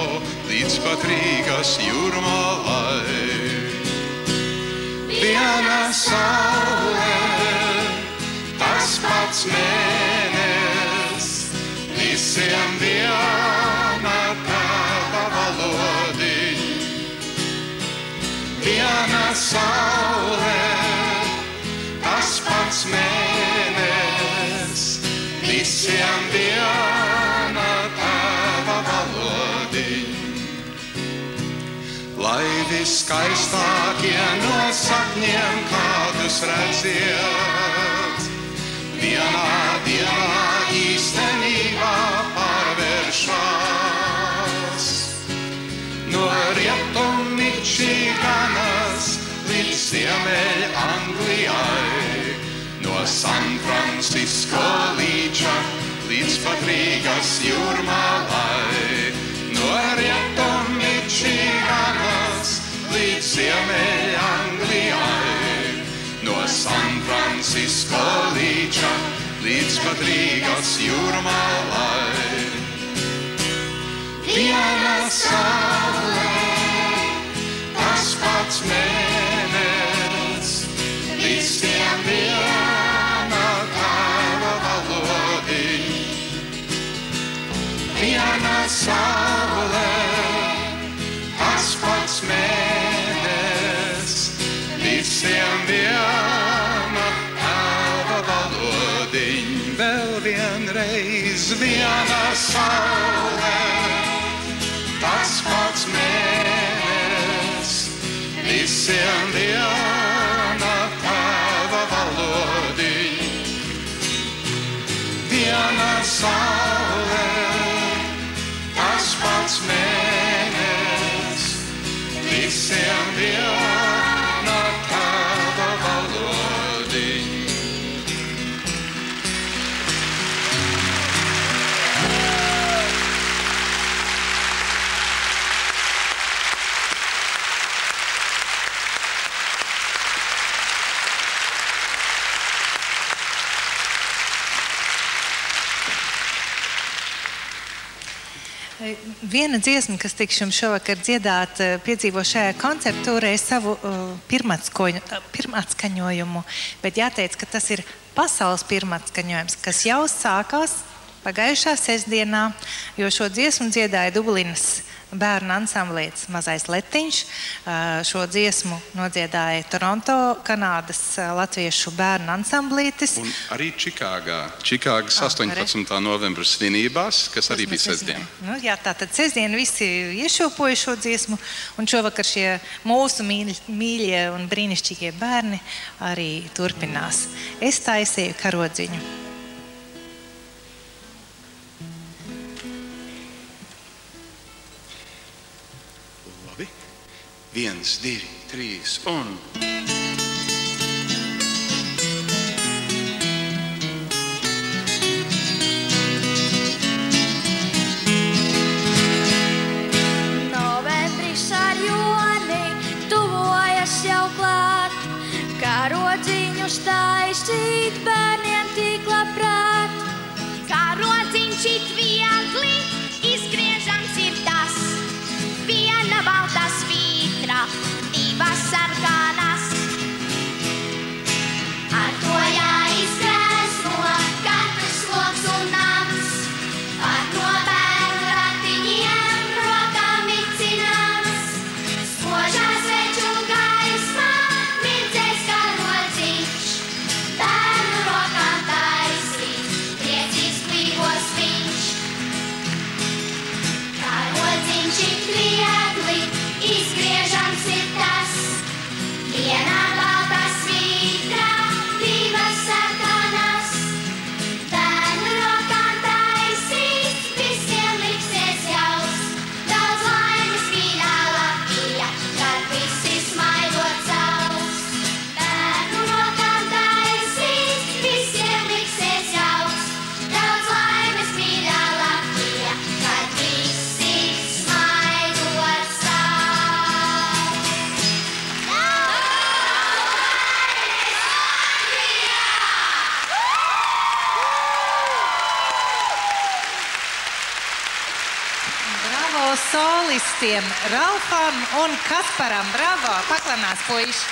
līdz pat Rīgas jūrmalai. Viena saule, tas pats mēnes, visiem viena tava valodiņa. Viena saule, tas pats mēnes, visiem viena tava valodiņa. Lai viskaistākie no sapņiem kādus redziet, vienā dienā īstenībā pārvēršās. No rietum Mičiganas līdz ziemeļ Anglijai, no San Francisco līča līdz pat Rīgas jūrmalai, no rietum Mičiganas līdz ziemeļ Anglijai, no San Francisco līča līdz pat Rīgas jūrmalai. Viena saule, tas pats mēnes, visiem viena tava valodiņa. Viena saule, tas pats mēnes, visiem viena tava valodiņa. Vēl vienreiz viena saule, tas pats mēnes, visiem viena tava valodiņa. Viena saule, tas pats mēnes, visiem viena tava valodiņa. Viena dziesma, kas tiks jums šovakar dziedāt, piedzīvo šajā koncertūrē savu pirmatskaņojumu, bet jāteic, ka tas ir pasaules pirmatskaņojums, kas jau sākās pagājušā sestdienā, jo šo dziesmu dziedāja Dublinas bērnu ansamblīts Mazais Letiņš. Šo dziesmu nodziedāja Toronto, Kanādas latviešu bērnu ansamblītis. Un arī Čikāgas 18. novembra svinībās, kas arī bija sestdien. Nu, jā, tātad sestdien visi iešopoja šo dziesmu, un šovakar šie mūsu mīļie un brīnišķīgie bērni arī turpinās. Es taisīju karodziņu. Labi. 1, 2, 3 un... Novembris ar joni tuvojas jau klāt, karodziņus taisīt bērniem tik labprāt. Karodziņš it viegli izgriežams ir tas, viena balta svītra, divas sarkanas. Ar to jāizkrēslo solistiem Ralfam un Kasparam. Bravo! Paklanās, puiši!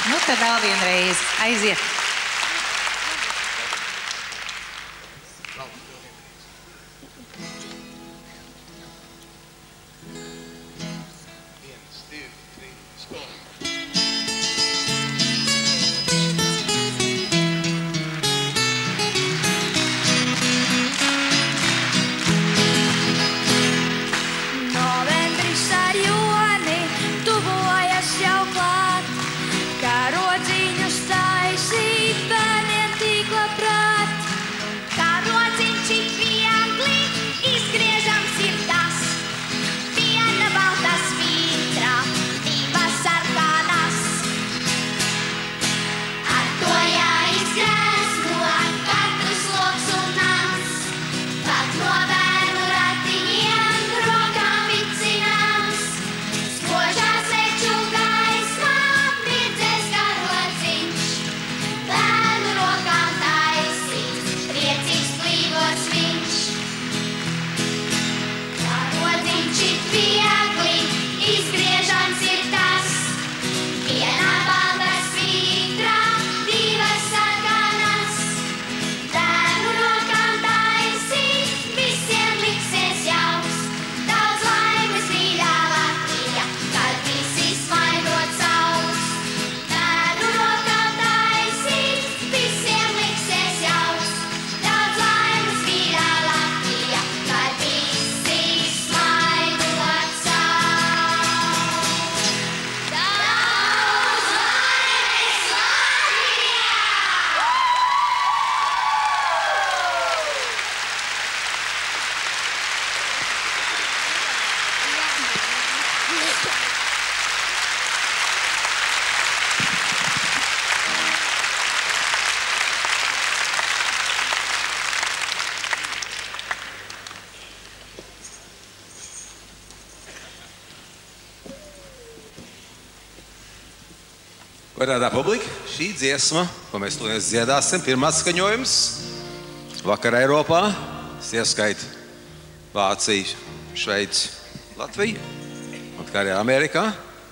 Nu, tad vēl vienreiz aiziet. Novembris ar joni tuvojas jau klāt, kā rodziņus taisīt bērniem tik labprāt. Kā rodziņš ik viegli izgriežams ir tas, viena balta svītra, divas sarkanas. Ar to jāizgrēsmo katrs loks un nams, pat no bērnu ratiņiem rokām vicināms. Spožā sveču gaismā mirdzēs kā rodziņš, bērnu rokām taisīts, priecīgs plīvos viņš. Kā rodziņš ik viegli izgriežams ir tas, viena balta svītra, divas sarkanas. Bērnu rokām taisīt, visiem liksies jauks, daudz laimes mīļā Latvija, kad visi smaidot sauks. Bērnu rokām taisīt, visiem liksies jauks, daudz laimes mīļā Latvija, kad visi smaidot sauks. Daudz laimes Latvijā! Godātā publika, šī dziesma, ko mēs tūlīt dziedāsim, pirmās skaņojums vakar Eiropā, ieskait Vāciju, Šveici, Latviju, un kā arī Amerikā,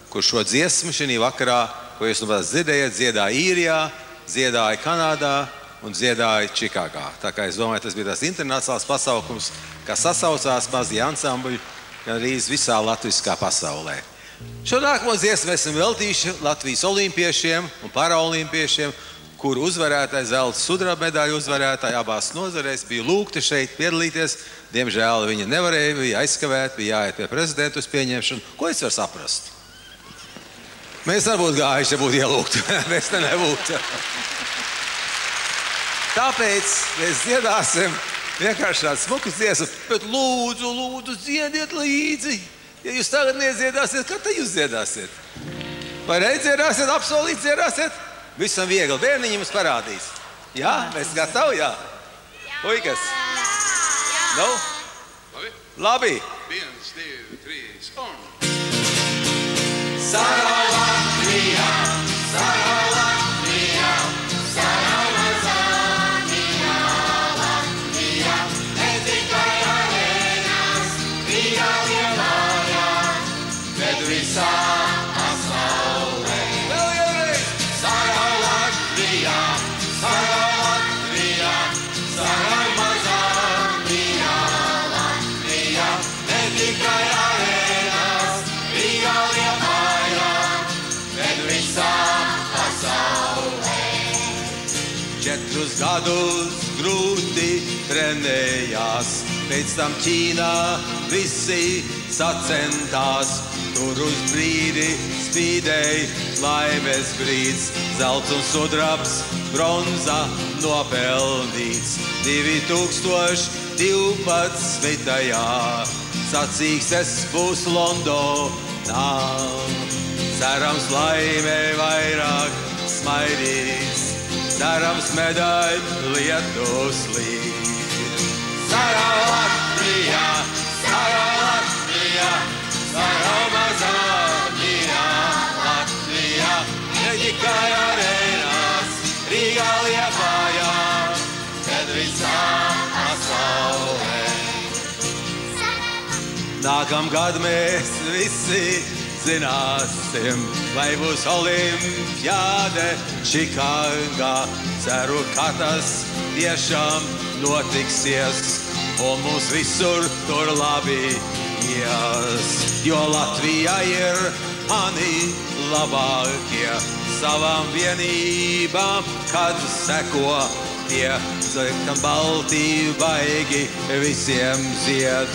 kur šo dziesmu šī vakarā, ko jūs nu pat dzirdējat, dziedāja Īrijā, dziedāja Kanādā un dziedāja Čikāgā. Tā kā es domāju, tas bija tās internacionāls pasaukums, kas sasaucās mazie ansambļi gan arī visā latviskā pasaulē. Šo nākamo dziesmu esam veltījuši Latvijas olimpiešiem un paraolimpiešiem, kur uzvarētāji, zelta sudraba medaļu uzvarētāji abās nozarēs bija lūgti šeit piedalīties. Diemžēl viņa nevarēja, bija aizkavēta, bija jāiet pie prezidenta uz pieņemšanu. Ko es varu saprast? Mēs nebūtu gājuši, ja būtu ielūgti. Mēs te nebūtu. Tāpēc mēs dziedāsim vienkārši tādu smuku dziesmu, bet lūdzu, lūdzu, dziediet līdzi. Ja jūs tagad nedziedāsiet, kad tad jūs dziedāsiet? Vai nedziedāsiet, apsolīt dziedāsiet? Visam viegli. Bērniņi mums parādīs. Jā? Mēs gatavi? Jā? Puikas? Nu? Labi. 1, 2, 3, un! Sarā Latvijā, sarā Latvijā, sarā mazā mīļā Latvijā, ne tikai arēnās, Rīgā lielājā, bet visā pasaulē. Vēl vienreiz! Sarā Latvijā, sarā Latvijā, sarā mazā mīļā Latvijā, ne tikai arēnās, Rīgā lielājā, bet visā pasaulē. 4 gadus grūti trenējās, pēc tam Ķīnā visi sacentās. Tur uz brīdi spīdēja laimes brīds, zelts un sudrabs, bronza nopelnīts. 2012. Sacīgs es būs Londonā, cerams laimē vairāk smaidīs, cerams medaļu lietus līdz. Sarā Latvijā, sarā Latvijā, Nākamgad mēs visi zināsim, vai būs olimpiāde Čikāgā. Ceru, ka tas tiešām notiksies, un mums visur tur labi ies. Jo Latvija ir mani labākie savām vienībām, kad seko tie, kam baltī baigi visiem zied.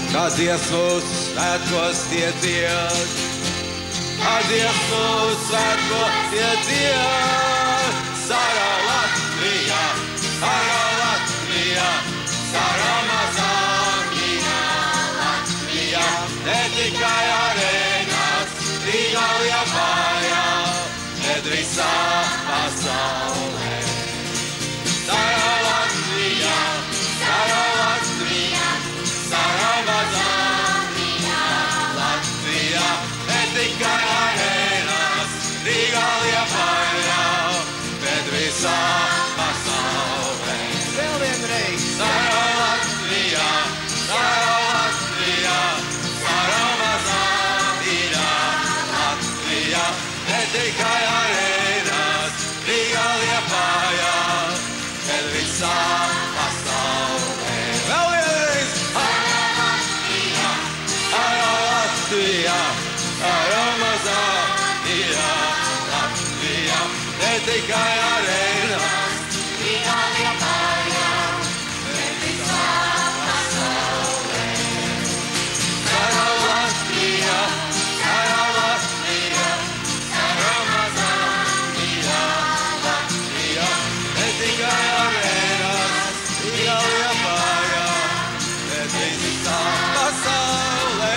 Kā dziesmu svētkos tie dzied, kā dziesmu svētkos tie dzied. Sara Latvija, Sara Latvija, Sara mazā mīļā Latvija. Ne tikai arēnās, Rīgā Liepājā, bet visā pasaulē. Sara Latvija, Sara Latvija, Sara mazā mīļā Latvija. Ne tikai arēnās, Rīgā Liepājā, bet visā pasaulē. Vēl vienreiz. Sara Latvija, Sara Latvija, Sara mazā mīļā Latvija. Ne tikai arēnās, Rīgā Liepājā, bet visā pasaulē. Vēl vienreiz. Sara Latvija, Sara Latvija, Sara mazā mīļā Latvija. Ne tikai arēnās, Rīgā Liepājā, bet visā pasaulē. Sara Latvija, Sara Latvija, Sara mazā mīļā Latvija. Ne tikai arēnās, Rīgā Liepājā, bet visā pasaulē.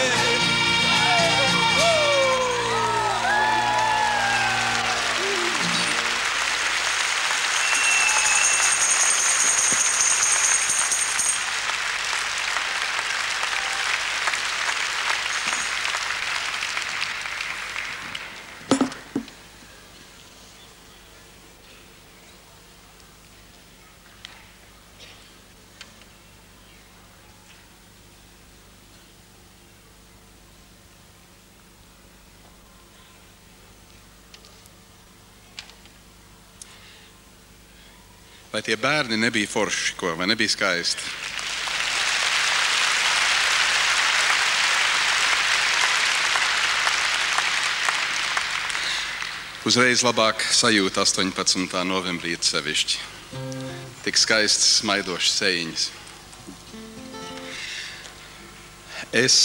Vai tie bērni nebija forši, ko, vai nebija skaisti? Uzreiz labāk sajūta 18. novembrī sevišķi. Tik skaistas, smaidošas sejiņas. Es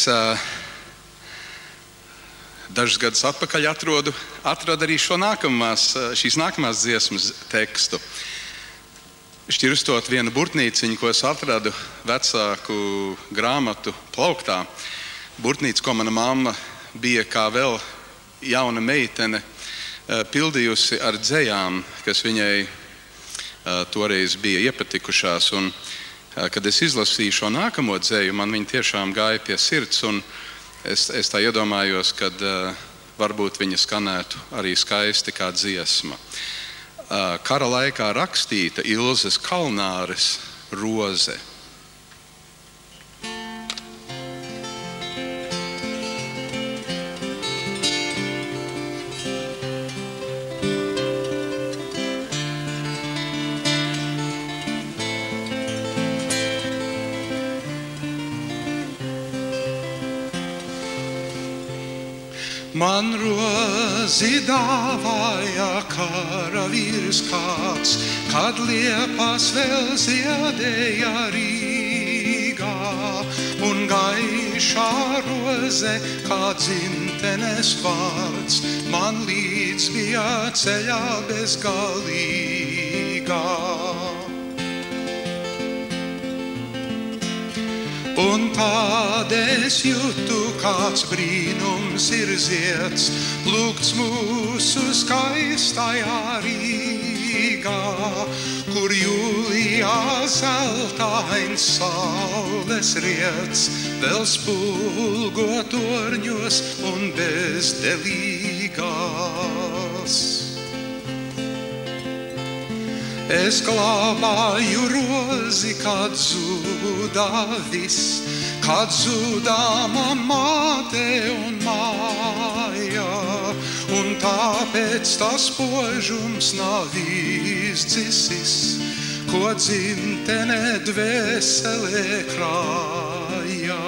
dažus gadus atpakaļ atradu arī šīs nākamās dziesmas tekstu. Šķirstot vienu burtnīciņu, ko es atradu vecāku grāmatu plauktā. Burtnīca, ko mana mamma bija kā vēl jauna meitene pildījusi ar dzejām, kas viņai toreiz bija iepatikušās. Un, kad es izlasīju šo nākamo dzeju, man viņa tiešām gāja pie sirds, un es tā iedomājos, kad varbūt viņa skanētu arī skaisti kā dziesma. Kara laikā rakstīta Ilzes Kalnāres Roze. Man rozi dāvāja karavīrs kāds, kad Liepās vēl ziedēja Rīgā. Un gaišā roze, kā dzimtenes vārds, man līdz bija ceļā bezgalīgā. Un tad es jūtu, kāds brīnums ir zieds, lūgts mūsu skaistajā Rīgā, kur jūlijā zeltains saules riets, vēl spulgo torņos un bezdelīgās. Es glābāju rozi, kad zudā viss, kad zudama māte un māja, un tāpēc tas požums nav izdzisis, ko dzimtene dvēselē krāja.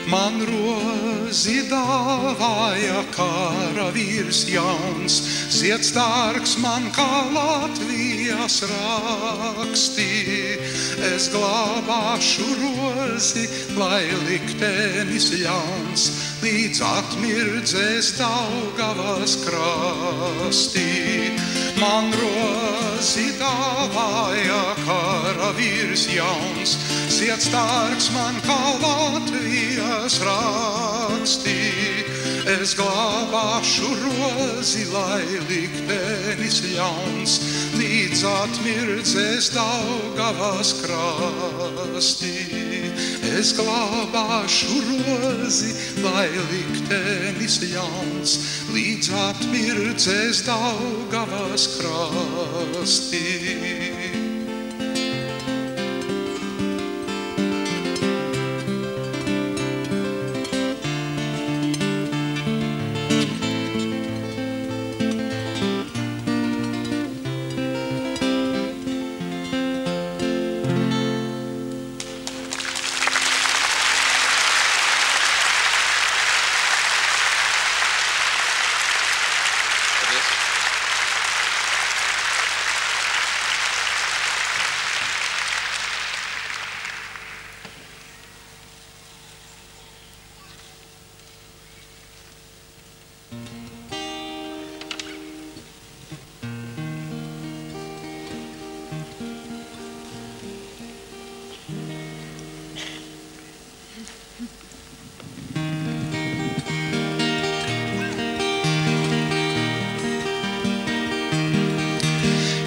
Man rozi dāvāja kara vīrs jauns, zieds dārgs man kā Latvijas raksti. Es glābāšu rozi, lai liktenis ļauns, līdz atmirdzēs Daugavas krasti. Man rozi dāvāja kara vīrs jauns, zieds dārgs man kā Latvijas raksti. Es glābāšu rozi, lai liktenis ļauns, līdz atmirdzēs Daugavas krasti. Es glābāšu rozi, lai liktenis ļauns, līdz atmirdzēs Daugavas krasti.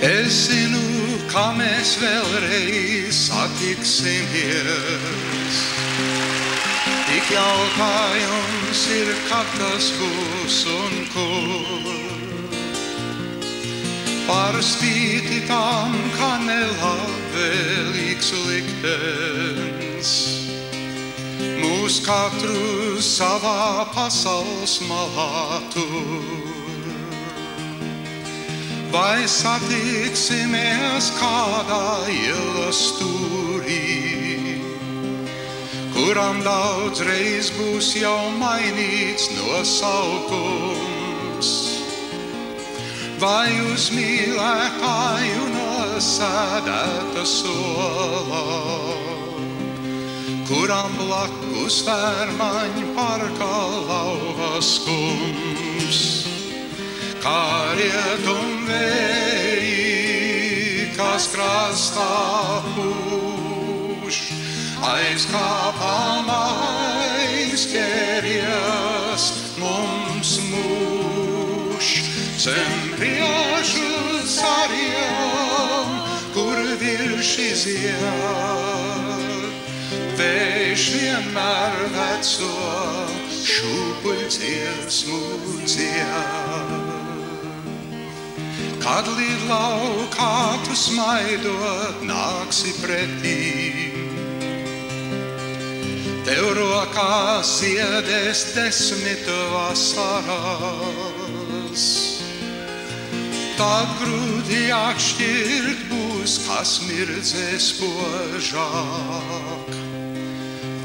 Es zinu, kā mēs vēlreiz satiksimies. Tik jautājums ir, kad tas būs un kur. Par spīti tam, kā nelabvēlīgs liktenis, mūs katru savā pasaules malā tur. Vai satiksimies kādā ielas stūrī, kuram daudzreiz būs jau mainīts nosaukums, vai uz mīlētāju nosēdēta solā, kuram blakus vērmaņu parkā lauvas skums. Kā rietumvēji, kas krastā pūš, aiz kāpām aizķēries mums mūš. Zem priekšu sariem, kur virši zied, vējš vienmēr veco šūpuļdziesmu dzied. Kad līdz laukā tu smaidot nāksi pretī, tev rokās iedēs 10 vasaras. Tad grūti atšķirt būs, kas mirdzēs spožāk,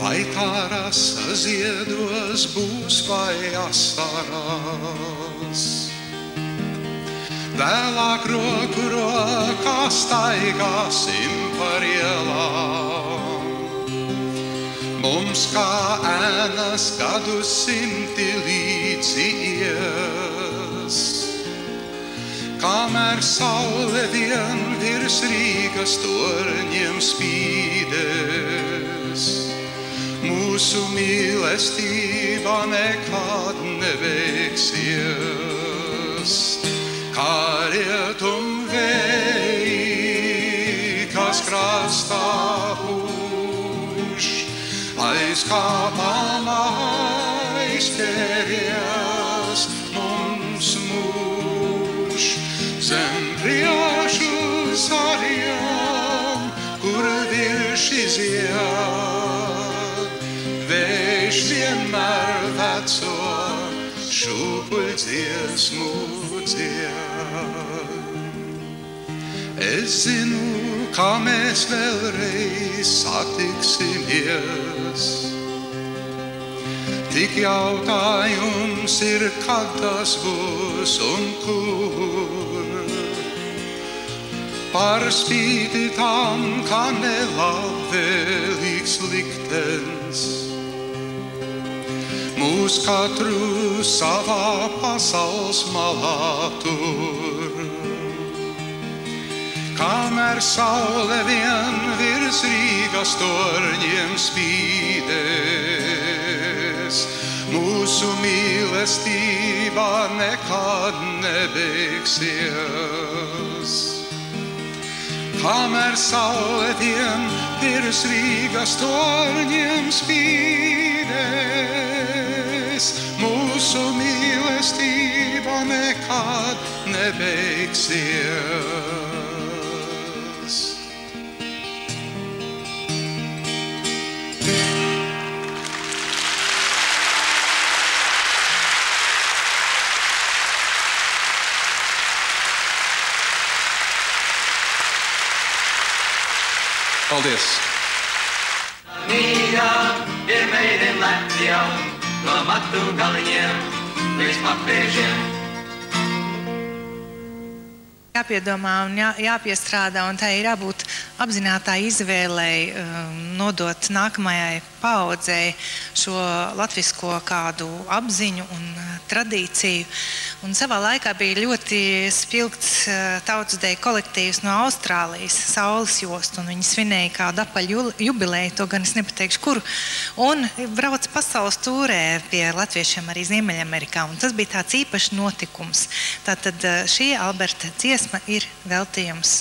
vai tā rasa ziedos būs vai asaras. Vēlāk roku rokā staigāsim par ielām, mums kā ēnas gadu simti līdzi ies. Kamēr saule vien virs Rīgas torņiem spīdēs, mūsu mīlestība nekad nebeigsies. Kā rietumvēji, kas krastā pūš, aiz kāpām aizķēries mums mūš. Zem priekšu sariem, kur virši zied, šūpuļ dziesmu dzied. Es zinu, kā mēs vēlreiz satiksimies. Tik jautājums ir, kad tas būs un kur. Par spīti tam, kā nelabvēlīgs liktenis mūs katru savā pasaules malā tur. Kamēr saule vien virs Rīgas torņiem spīdēs, mūsu mīlestība nekad nebeigsies. Kamēr saule vien virs Rīgas torņiem spīdēs, mūsu mīlestība nekad nebeigsies. Paldies! Mīļā ir meitene Latvijā, no matu galiņiem līdz papēžiem. Jāpiedomā un jāpiestrādā, un tā ir jābūt apzinātai izvēlei nodot nākamajai paaudzei šo latvisko kādu apziņu un tradīciju. Un savā laikā bija ļoti spilgts tautas deju kolektīvs no Austrālijas, Saules jostu, un viņi svinēja kādu apaļu jubileju, to gan es nepateikšu kuru, un brauca pasaules tūrē pie latviešiem arī Ziemeļamerikā, un tas bija tāds īpašs notikums. Tātad šī Alberta dziesma ir veltījums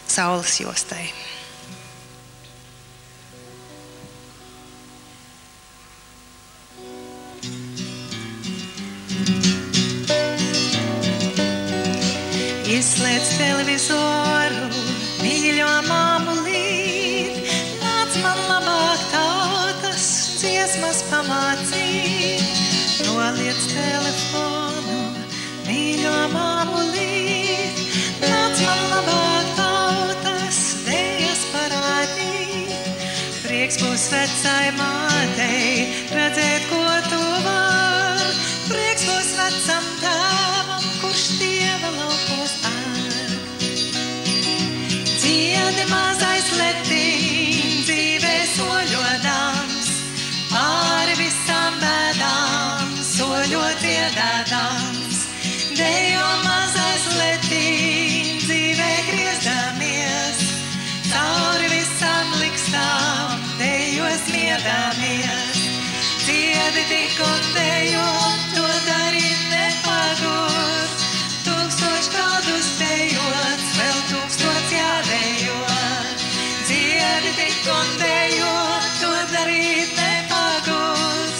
Saules jostai. Izslēdz televizoru, mīļo māmulīt, nāc man labāk tautas dziesmas pamācīt. Noliec telefonu, mīļo māmulīt, nāc man labāk tautas dejas parādīt. Prieks būs vecai mātei, redzēt, ko tu var. Prieks būs vecam tēvam, kurš Dieva laukos ār. Dziedi mazais letiņ, dzīvē soļodams, pāri visām bēdām, soļot dziedādams. Dejo mazais letiņ, dzīvē griezdamies, cauri visām likstām, dejos miedamies. Dziedi tik un dejo, to darīt nepagūs. 1000 gadus dejots, vēl 1000 jādejot. Dziedi tik un dejo, to darīt nepagūs.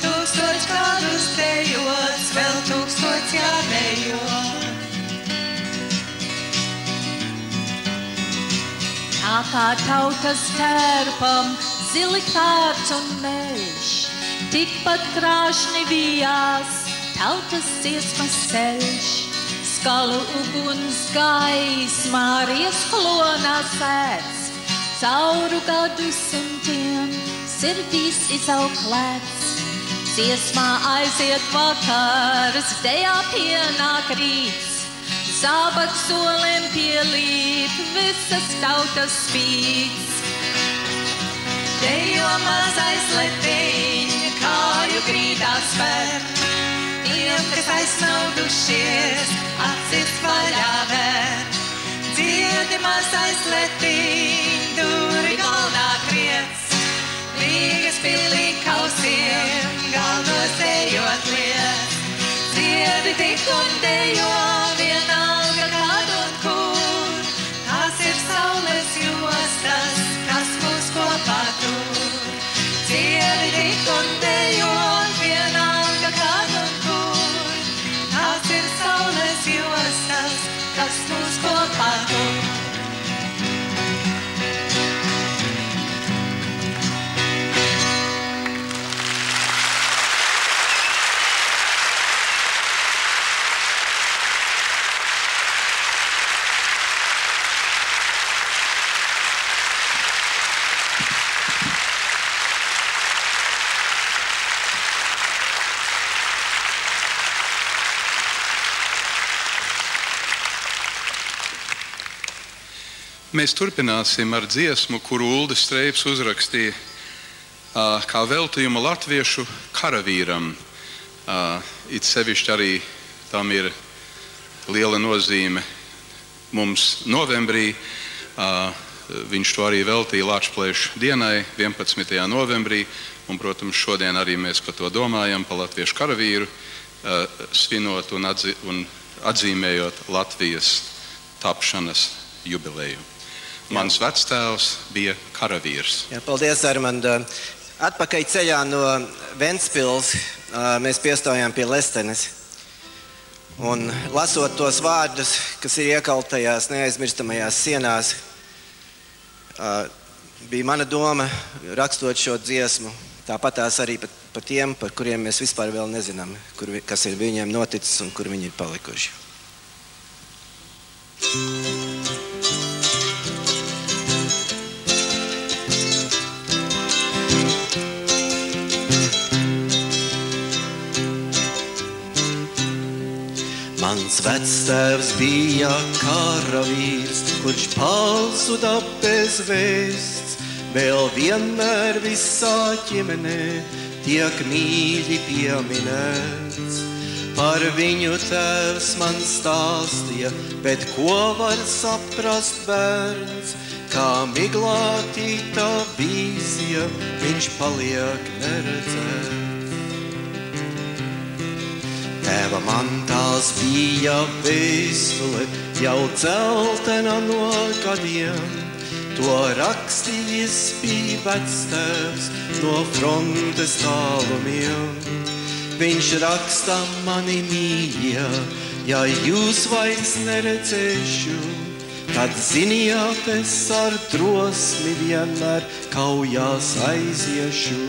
1000 gadus dejots, vēl 1000 jādejot. Tā kā tautas tērpam, zili kārts un mežs, tikpat krāšņi vijās tautas dziesmas ceļš. Skalu uguns gaismā riesklonā sēdz, cauru gadu simtiem sirdīs izaug lēts. Dziesmā aiziet vakars, dejā pienāk rīts, zābaks soliem pielīp visas tautas spīts. Dejo mazais letiņ, kāju grīdā spēr, tiem, kas aizsnaudušies, acis vaļā vēr. Dziedi mazais letiņ, duri galdā kriets, Rīgas pilī kausiem, galdos ejot liet. Dziedi tik un dejo, vienalga kad un kur, tās ir saules jostas, kas mūs kopā tur. Dziedi tik un dejo, vienalga kad un kur, tās ir saules jostas. mēs turpināsim ar dziesmu, kuru Uldis Streips uzrakstīja kā veltījumu latviešu karavīram. It sevišķi arī tam ir liela nozīme mums novembrī. Viņš to arī veltīja Lāčplēšu dienai, 11. novembrī. Un, protams, šodien arī mēs par to domājam, par latviešu karavīru, svinot un atzīmējot Latvijas tapšanas jubileju. Mans vectēvs bija karavīrs. Jā, paldies, Armand. Atpakaļ ceļā no Ventspils mēs piestājām pie Lestenes. Un lasot tos vārdus, kas ir iekaltajās neaizmirstamajās sienās, bija mana doma rakstot šo dziesmu. Tāpatās arī par tiem, par kuriem mēs vispār vēl nezinām, kas ir viņiem noticis un kur viņi ir palikuši. Mans vectēvs bija karavīrs, kurš pazuda bez vēsts. Vēl vienmēr visā ģimenē tiek mīļi pieminēts. Par viņu tēvs man stāstīja, bet ko var saprast bērns? Kā miglātīta vīzija, viņš paliek neredzēts. Tēva mantās bija vēstule, jau dzeltena no gadiem. To rakstījis bija vectēvs no frontes tālumiem. Viņš raksta mani mīļie, ja jūs vairs neredzēšu, tad ziniet, es ar drosmi vienmēr kaujās aiziešu.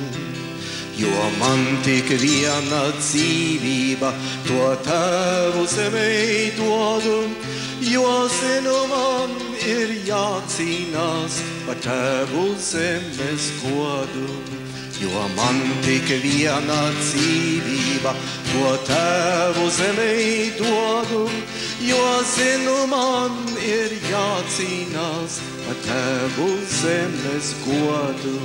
Jo man tik viena dzīvība, to tēvu zemē dodu, jo zinu man ir jācīnās par tēvu zemes godu. Jo man tik viena dzīvība, to tēvu zemē dodu, jo zinu man ir jācīnās par tēvu zemes godu.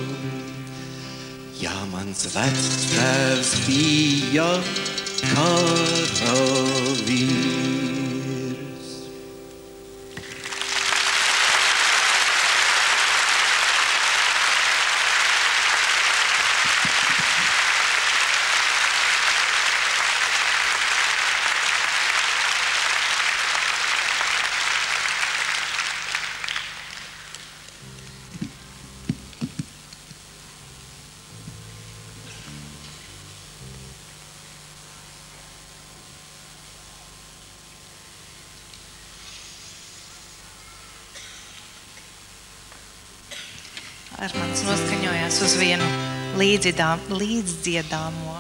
Ja mans vectēvs bija karavīrs. Armands noskaņojās uz vienu līdzdziedāmo.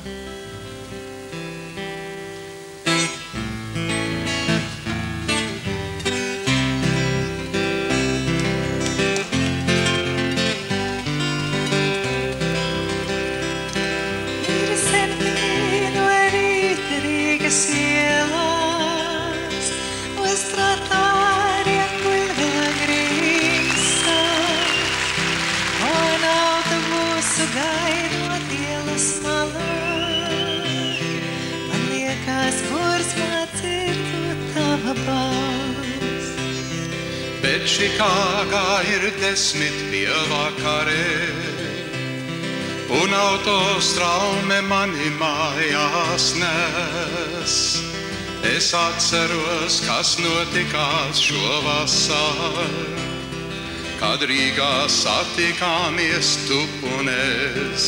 Ir septiņi no rīta Rīgas ielās, uz trotāriem guļ vēl grīsa. Un autobusu gaidot ielas malā, man liekas, kursmā dzirdu tava balss. Bet Čikāgā ir 10 pie vakarē, un autostraume mani mājās nes. Es atceros, kas notikās šovasar, kad Rīgā satikāmies tu un es.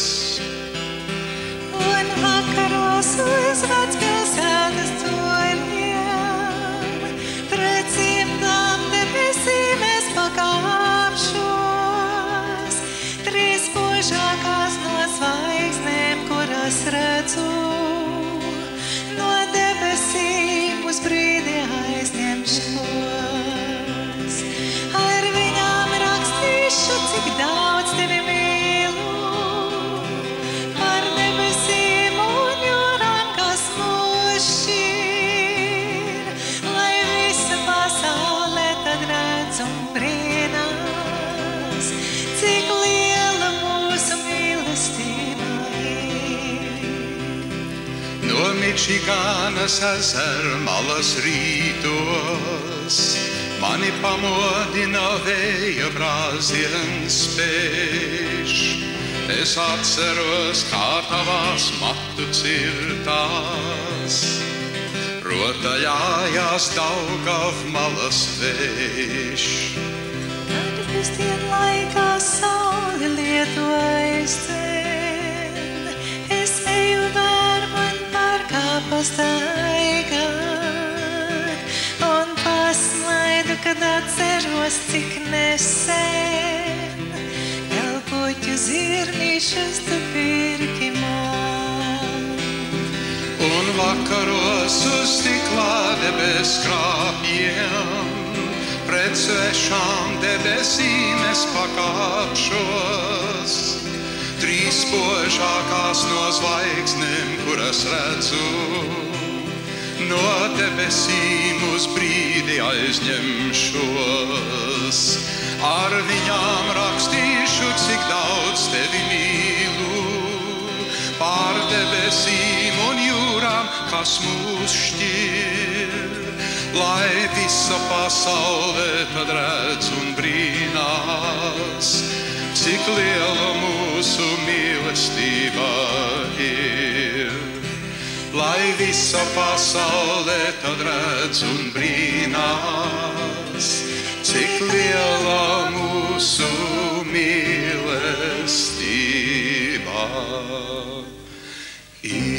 Un vakaros uz Vecpilsētas torņiem, pret simtām debesīm es pakāpšos. 3 spožākās no zvaigznēm, kuras redzu, no debesīm uz brīdi aizņemšos. Ar viņām rakstīšu, cik daudz tevi mīlu, par debesīm un jūrām, kas mūs šķir, lai visa pasaulē tad redz un brīnās. Mičiganas ezera malas rītos, mani pamodina vēja brāziens spēš. Es atceros, kā tavās matu cirtās, rotaļājās Daugavmalas vējš. Kad pusdienlaikā saule lietu aizcen, es eju Vērmaņu parkā pastaigāt un pasmaidu, kad atceros, cik nesen elpoķu zirnīšus tu pirki man. Un vakaros uz stiklā debes krāpjiem, pret svešām debesīm es pakāpšos. Trīs spožākās no zvaigznēm, kuras redzu, no debesīm uz brīdi aizņemšos. Ar viņām rakstīšu, cik daudz tevi mīlu, pār debesīm un jūrām, kas mūs šķir. Lai visa pasaule tad redz un brīnās, cik liela mūsu mīlestība ir. Lai visa pasaule tad redz un brīnās, cik liela mūsu mīlestība ir.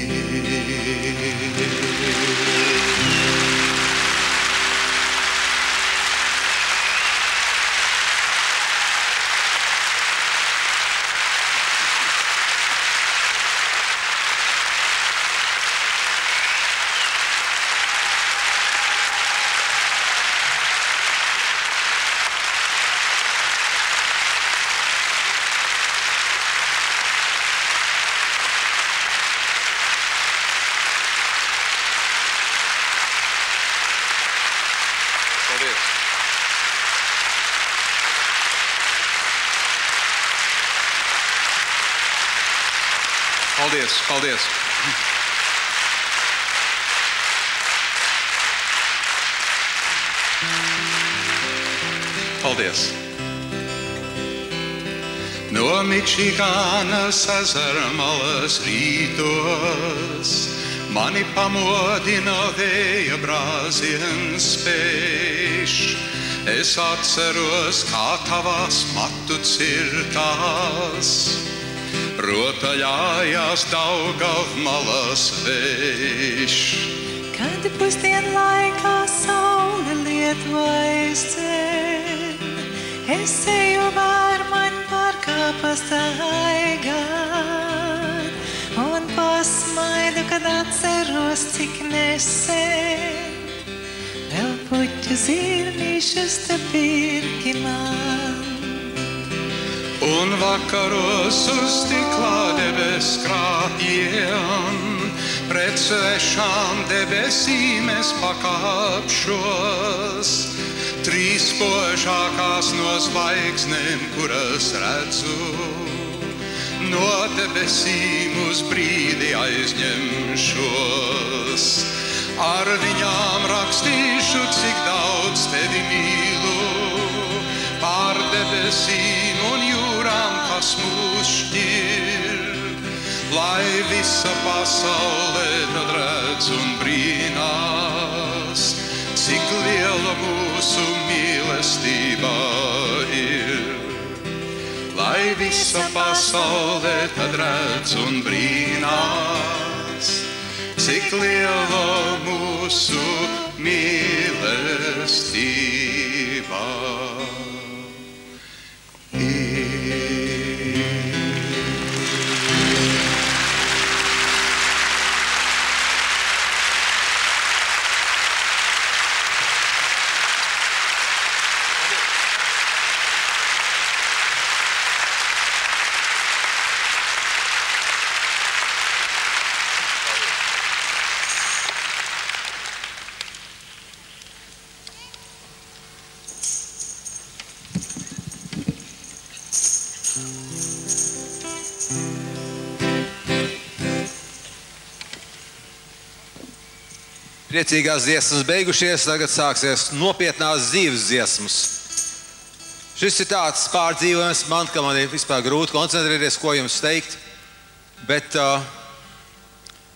Paldies, paldies. Paldies. No Mičiganas ezera malas rītos, mani pamodina vēja brāziens spēš. Es atceros, kā tavās matu cirtās, rotaļājās Daugavmalas vējš. Kad pusdienlaikā saule lietu aizcen, es eju Vērmaņu parkā pastaigāt un pasmaidu, kad atceros, cik nesen elpoķu zirnīšus te pirki man. Un vakaros uz stiklā debes krāpjiem, pret svešām debesīm es pakāpšos. Trīs spožākās no zvaigznēm, kuras redzu, no debesīm uz brīdi aizņemšos. Ar viņām rakstīšu, cik daudz tevi mīlu, pār debesīm un jūrām, kas mūs šķir. Lai visa pasaule tad redz un brīnās, cik liela mūsu mīlestība ir. Lai visa pasaule tad redz un brīnās, cik liela mūsu mīlestība ir. Priecīgās dziesmas beigušies, tagad sāksies nopietnās dzīves dziesmas. Šis ir tāds pārdzīvojums man, ka man ir vispār grūti koncentrēties, ko jums teikt, bet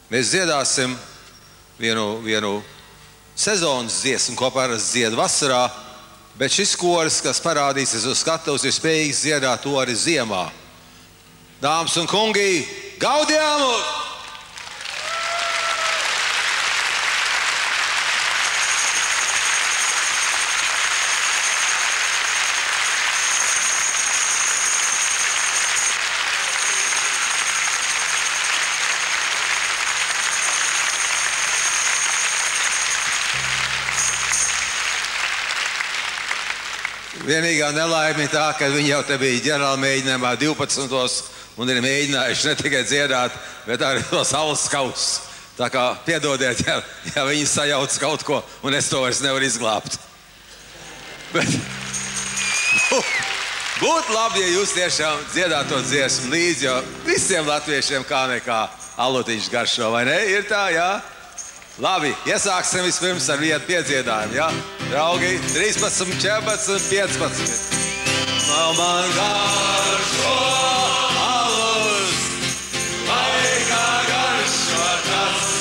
mēs dziedāsim vienu sezonas dziesmu, ko parasti dzied vasarā, bet šis koris, kas parādīsies uz skatuves, ir spējīgs dziedāt to arī ziemā. Dāmas un kungi, Gaudiamu! Vienīgā nelaime ir tā, ka viņi jau te bija ģenerāla mēģinājumā 12. un ir mēģinājuši ne tikai dziedāt, bet arī to saules kausus. Tā kā piedodiet, ja viņi sajauc kaut ko, un es to vairs nevaru izglābt. Bet būtu labi, ja jūs tiešām dziedāt to dziesmu līdzi, jo visiem latviešiem kā nekā alutiņš garšo, vai ne? Ir tā, jā? Labi, iesāksim vispirms ar vienu piedziedājumu, jā? Draugi, 13, 14, 15. Man garšo alus, vai kā garšo tas,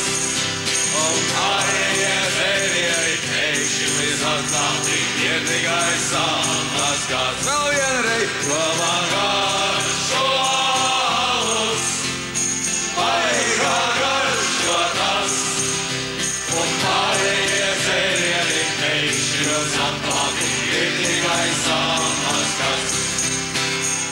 un pārējie dzērieri teikši līdz atnāti, ir tikai samās kāds. Vēl vienreiz, ko man garšo alus, vai kā garšo tas, un pārējie dzērieri teikši līdz atnāti, ir tikai samās kāds.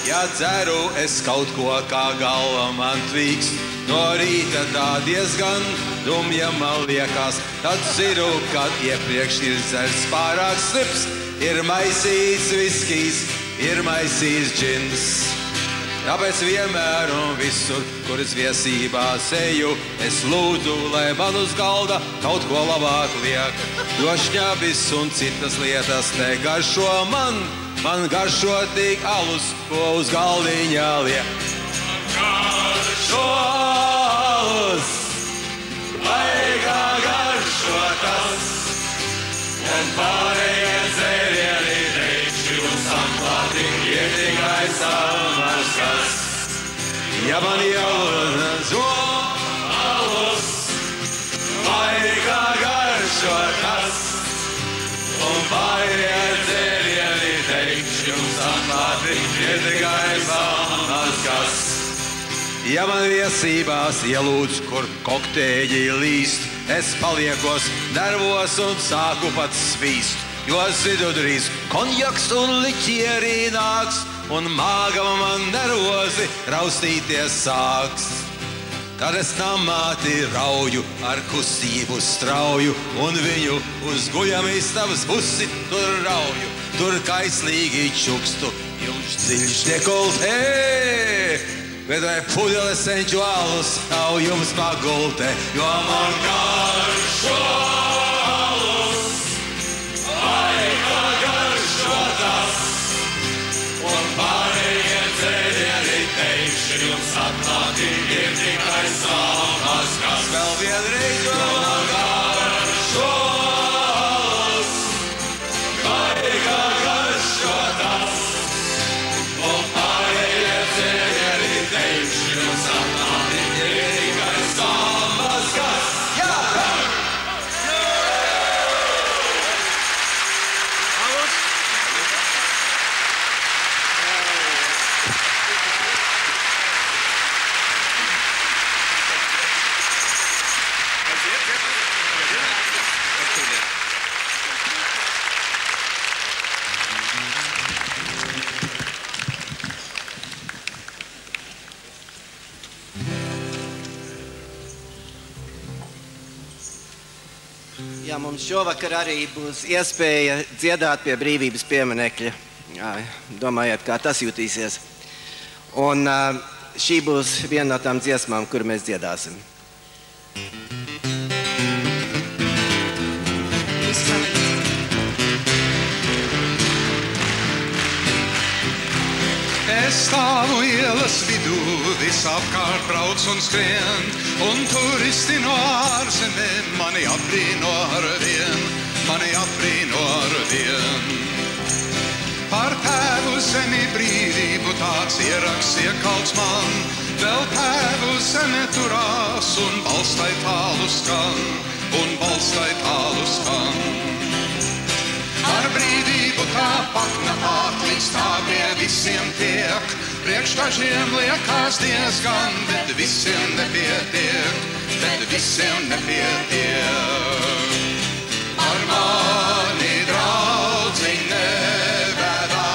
Ja dzeru es kaut ko, kā galva man tvīks, no rīta tā diezgan dumja man liekas, tad zinu, kad iepriekš ir dzerts pārāk slips, ir maisīts viskijs, ir maisīts džins. Tāpēc vienmēr un visur, kur es viesībās eju, es lūdzu, lai man uz galda kaut ko labāk liek, jo šņabis un citas lietas negaršo man garšo tik alus, ko uz galdiņā liek. Garšo alus, vai kā garšo tas, un pārējie dzērieni teikši un samklāti, ir tikai samars kas. Ja man jāuzzo alus, vai kā garšo tas, un pārējie dzērieni teikši un samklāti, ir tikai samars kas. Ja man viesībās ielūdz, kur kokteļi līst, es paliekos nervos un sāku pat svīst, jo zinu drīz konjaks un liķieri nāks, un māga man nervozi raustīties sāks. Tad es namāti rauju ar kustību strauju, un viņu uz guļamistabas pusi tur rauju, tur kaislīgi čukstu, jums dziļš dekoltē. Bet vai pudeles senču alus nav jums pagultē, jo man garšo alus, vai kā garšo tas, un pārējie dzērieni teikši jums atklāti, ir tikai samās kas. Vēl vienreiz, jo man garšo alus, vai kā garšo tas, un pārējie dzērieni teikši jums atklāti, ir tikai samās kas. Jā! Jā, mums šovakar arī būs iespēja dziedāt pie brīvības pieminekļa. Domājiet, kā tas jutīsies. Un šī būs viena no tām dziesmām, kur mēs dziedāsim. Es stāvu ielas vidū, visapkārt brauc un skrien, un turisti no ārzemēm mani apbrīno arvien, mani apbrīno arvien. Par tēvu zemi brīvību tāds ieraksts iekalts man, vēl tēvu zeme turās un balstai tālu skan, un balstai tālu skan. Ar brīvību tā pakna pārklīgs, tā pie visiem tiek, priekš dažiem liekas diezgan, bet visiem nepietiek, bet visiem nepietiek. Ar mani draudziņ nevedā,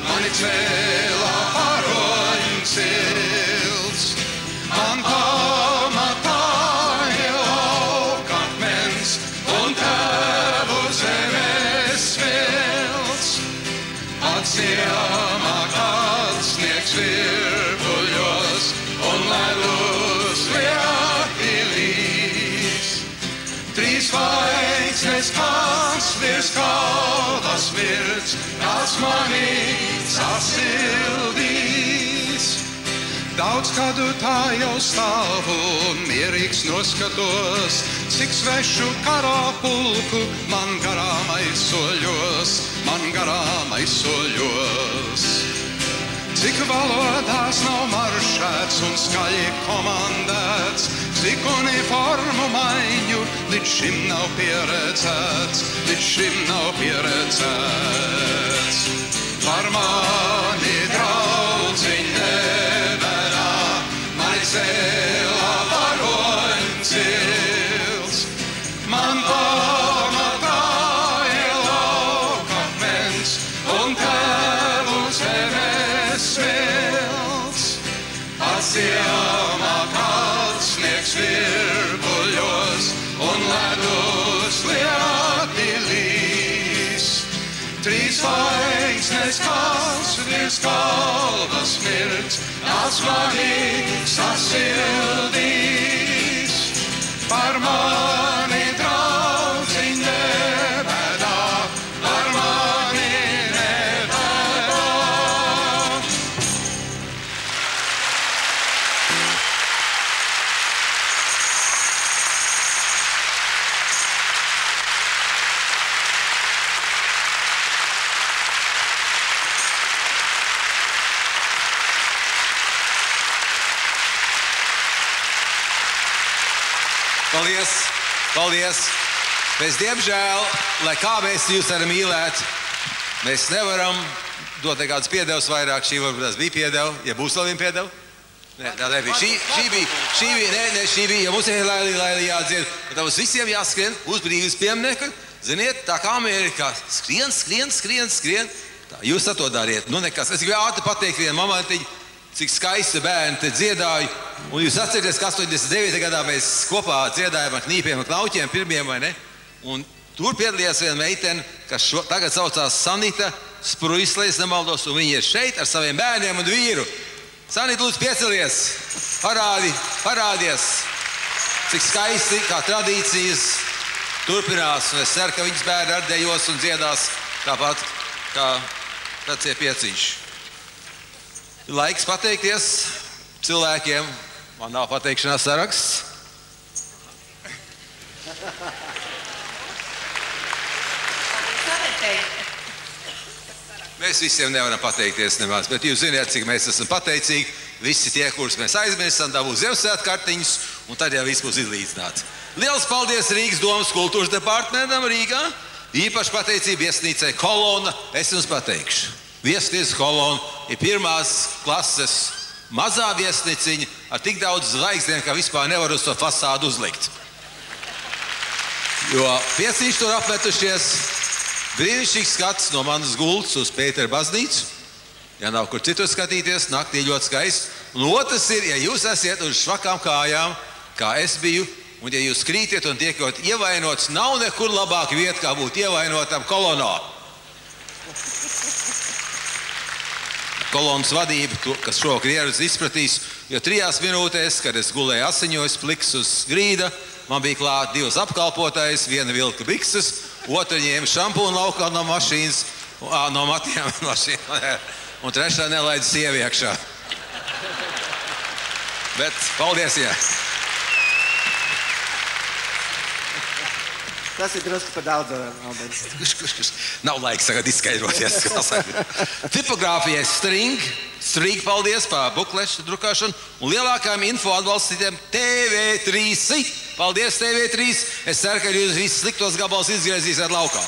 mani cēlā paroņcils, man pamatāja laukakmens un tēvu zemes svilts. Atsiemā kāds sniegs virpuļos un ledus liepilīs. Trīs zvaigznes kāds virs galva smirds, tās mani sasildīs. Daudz gadu tā jau stāvu un mierīgs noskatos, cik svešu kara pulku man garām aizsoļos, man garām aizsoļos. Cik valodās nav maršēts un skaļi komandēts, cik uniformu maiņu līdz šim nav pieredzēts, līdz šim nav pieredzēts. Par mani draudziņ neverā, mani cēlā paroņcils, man pamatāja laukakmens un tēvu zemes svilts. Atsiemā kāds sniegs virpuļos un ledus liepilīs. Trīs zvaigznes kāds virs galva smirds, tās mani sasildīs. Par mani draudziņ nevedā, par mani nevedā. Paldies! Paldies! Mēs, diemžēl, lai kā mēs jūs varam mīlēt, mēs nevaram dot nekādus piedevus vairāk. Šī varbūt bija piedeva, ja būs vēl viena piedeva. Nē, tā nebija. Šī bija, ja mums ir laili jādzied, tad mums visiem jāskrien uz brīvības pieminiektu. Ziniet, tā kā Amerikā skrien. Tā, jūs to dariet. Nu nekas. Es gribu ātri pateikt vienu momentiņu, cik skaisti bērni te dziedāja. Un jūs atcerieties, ka 89. gadā mēs kopā dziedājām ar knīpiem un knauķiem pirmiem, vai ne? Un tur piedalījās viena meitene, kas tagad saucās Sanita Spruisle, es nemaldos, un viņa ir šeit ar saviem bērniem un vīru. Sanita, lūdzu, piecelies! Parādies! Cik skaisti, kā tradīcijas turpinās, un es ceru, ka viņas bērni ar dejos un dziedās tāpat kā vecie pieciņš. Laiks pateikties cilvēkiem. Man nav pateikšanās saraksts. Mēs visiem nevaram pateikties nemaz, bet jūs zināt, cik mēs esam pateicīgi. Visi tie, kurus mēs aizmirstam, dabūs Ziemassvētku kartiņus, un tad jau viss būs izlīdzināts. Liels paldies Rīgas domas kultūras departamentam Rīgā. Īpaši pateicība viesnīcai Kolona. Es jums pateikšu. Viesnīca Kolona ir pirmās klases mazā viesniciņa ar tik daudz zvaigznēm, ka vispār nevar uz to fasādu uzlikt. Jo piecīši tur apmetušies, brīnišķīgs skats no manas gultas uz Pētera baznīcu. Ja nav kur citur skatīties, naktī ļoti skaisti. Un otrs ir, ja jūs esiet uz švakām kājām, kā es biju, un ja jūs krītiet un tiekot ievainots, nav nekur labāka vieta, kā būt ievainotam Kolonā. Kolonas vadība, kas šovakar ieradis, izpratīs, jo 3 minūtēs, kad es gulēju asiņos, pliks uz grīda, man bija klāt 2 apkalpotājs, viena vilka bikses, otra ņēma šampūnu laukā no mašīnas, no matiem mašīnas. un trešā nelaid sievi iekšā. Bet paldies, jā. Tas ir drusku par daudz, Alberts. Nav laiks tagad izskaidroties. Tipogrāfijai String, paldies par buklešu drukāšanu un lielākajām info atbalstītiem TV3. Paldies, TV3. Es ceru, ka jūs visi sliktos gabals izgriezīsiet laukā.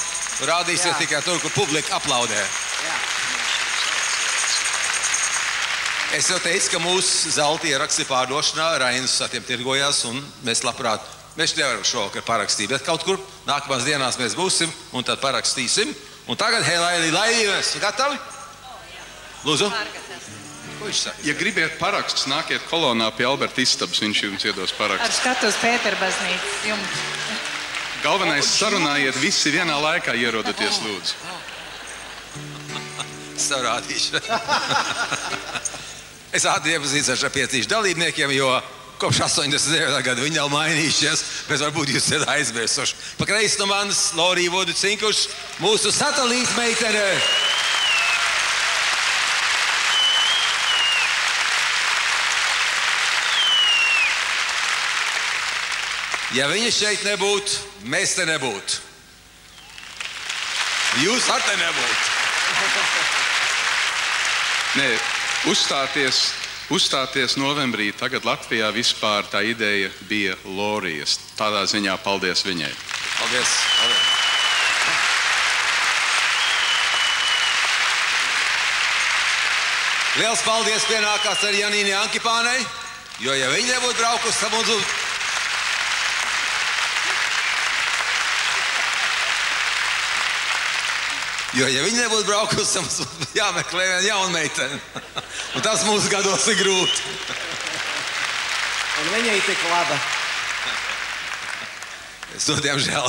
Rādīsiet tikai tur, kur publika aplaudē. Jā. Es jau teicu, ka mūsu zelta ieraksti pārdošanā Rainis ar tiem tirgojās un mēs labprāt, mēs nevaram šovakar parakstīt, bet kaut kur nākamās dienās mēs būsim un tad parakstīsim. Un tagad, Laili, gatavi? Lūdzu. Ko viņš saka? Ja gribiet parakstus, nākiet kolonā pie Alberta istabas, viņš jums iedos parakstus. Ar skatu uz Pēterbaznīcas jums. Galvenais sarunājiet visi vienā laikā ierodaties, lūdzu. Sarādīšu. Es ātri iepazīstu ar piecīšu dalībniekiem, jo kopš 89. gada viņi nav mainījušies, bet varbūt jūs esat aizmirsuši. Pa kreisi no manis Lorija Vodu-Cinkuš, mūsu satelīta meitene. Ja viņa šeit nebūtu, mēs te nebūtu. Jūs ar te nebūtu. Nē, uzstāties novembrī, tagad Latvijā vispār tā ideja bija Lorijas. Tādā ziņā paldies viņai. Paldies. Liels paldies pienākās ar Janīni Ankipānei, jo ja viņi nebūtu braukusi, tad mums būtu... Jo, ja viņi nebūtu braukusi, tad mums būtu jāmeklē viena jauna meitene. Un tas mūsu gados ir grūti. Un viņa ir tik laba. Es to, diemžēl,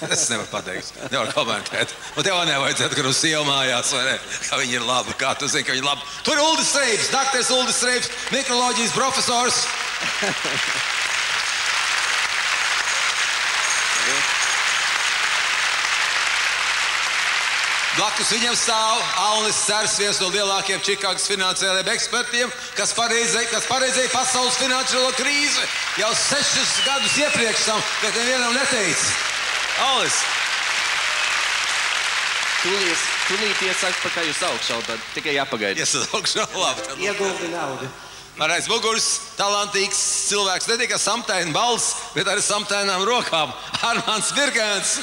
es nevaru pateikt, nevaru komentēt. Un tev nevajadzētu, ka uz sievu mājās, vai ne, ka viņi ir labi. Kā tu zini, ka viņi ir labi? Tur ir Uldis Streips, doktors Uldis Streips, mikroloģijas profesors. Blakus viņam stāv Alnis Cers, viens no lielākiem Čikāgas finansiālajiem ekspertiem, kas paredzēja pasaules finansiālo krīzi jau 6 gadus iepriekš tam, bet nevienam neteica. Alnis. Tūlīt iesaka pakaļ uz augšu, bet tikai jāpagaida. Iesaka augšu, labi. Ieguldi naudu. Aiz muguras talantīgs cilvēks, ne tikai samtaina balss, bet arī samtainām rokām. Armāns Birgēns,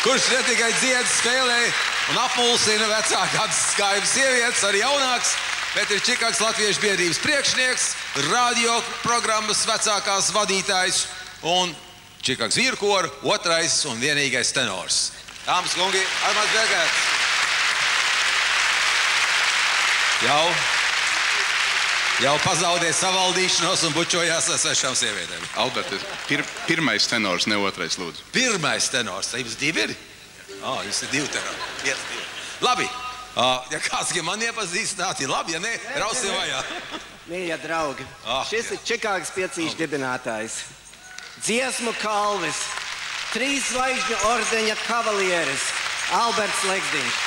kurš ne tikai dzied, spēlē un apmulsina vecākās gājuma sievietes, arī jaunāks, bet ir Čikāgas Latviešu biedrības priekšnieks, radio programmas vecākās vadītājs un Čikāgas vīru kora otrais un vienīgais tenors. Dāmas kungi, Armāns Birgēns. Jau pazaudēja savaldīšanos un bučojās ar 6 sievietēm. Alberti, pirmais tenors, ne otrais, lūdzu. Pirmais tenors, jums 2 ir? Jums ir 2 tenori. Labi, ja kāds man iepazīstināt, ir labi, ja ne, rausim vajā. Mīļie draugi, šis ir Čikāgas piecīšu dibinātājs. Dziesmu kalvis, 3 zvaigžņu ordeņa kavalieris, Alberts Legzdiņš.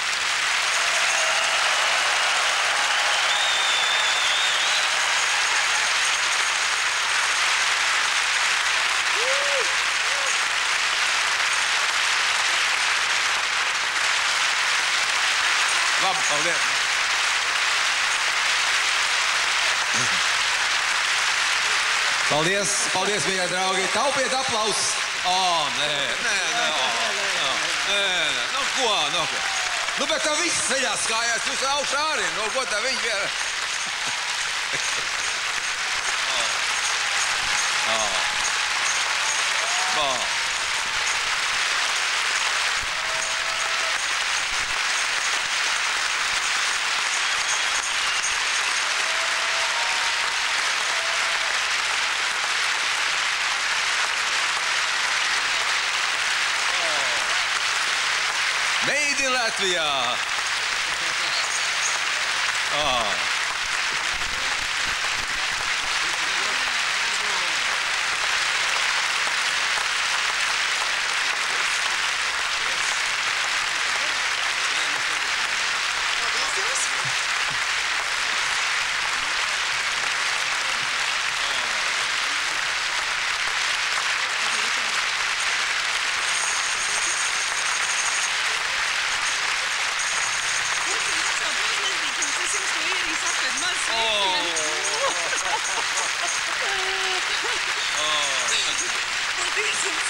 Labi, paldies. Paldies, mīļie draugi. Taupiet aplausus. Nē. Nu, ko? Nu, bet tā viss ceļās kājās. Jūs augšā arī. Nu, ko tā viņi viera? Made in Latvijā.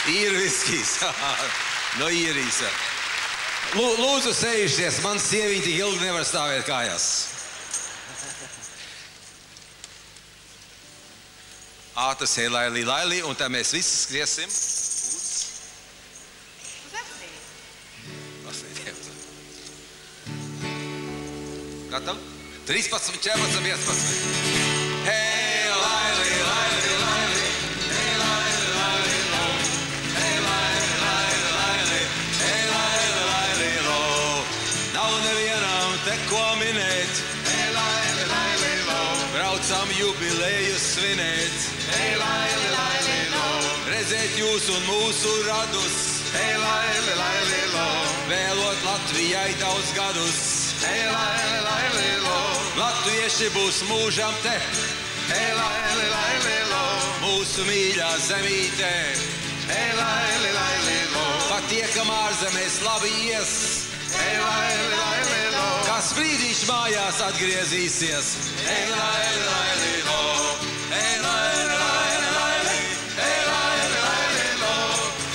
Īri viskijs. No īrijas. Lūdzu, sēžties. Man sieviņa tik ilgi nevar stāvēt kājās. Ātras, hei, laili, laili. Un tā mēs visi skriesim. Gatavi? 13, 14, 15. Hei, laili, laili, laili. Hei, laili, laili, lo. Hei, laili, laili, laili. Hei, laili, laili, lo. Nav nevienam te ko minēt. Hei, laili, laili, lo. Braucam jubileju svinēt. Hei, laili, laili, lo. Redzēt jūs un mūsu radus. Hei, laili, laili, lo. Vēlot Latvijai daudz gadus. Hei, laili, laili, lo. Latvieši būs mūžam te. Hei, laili, laili, lo. Mūsu mīļā zemītē. Hei, laili, laili, lo. Patiekam ārzemēs labi ies. Hei, laili, laili, lo. Kas brīdīš mājās atgriezīsies. Hei, laili, laili, lo. Hei, laili, laili, laili. Hei, laili, laili, lo.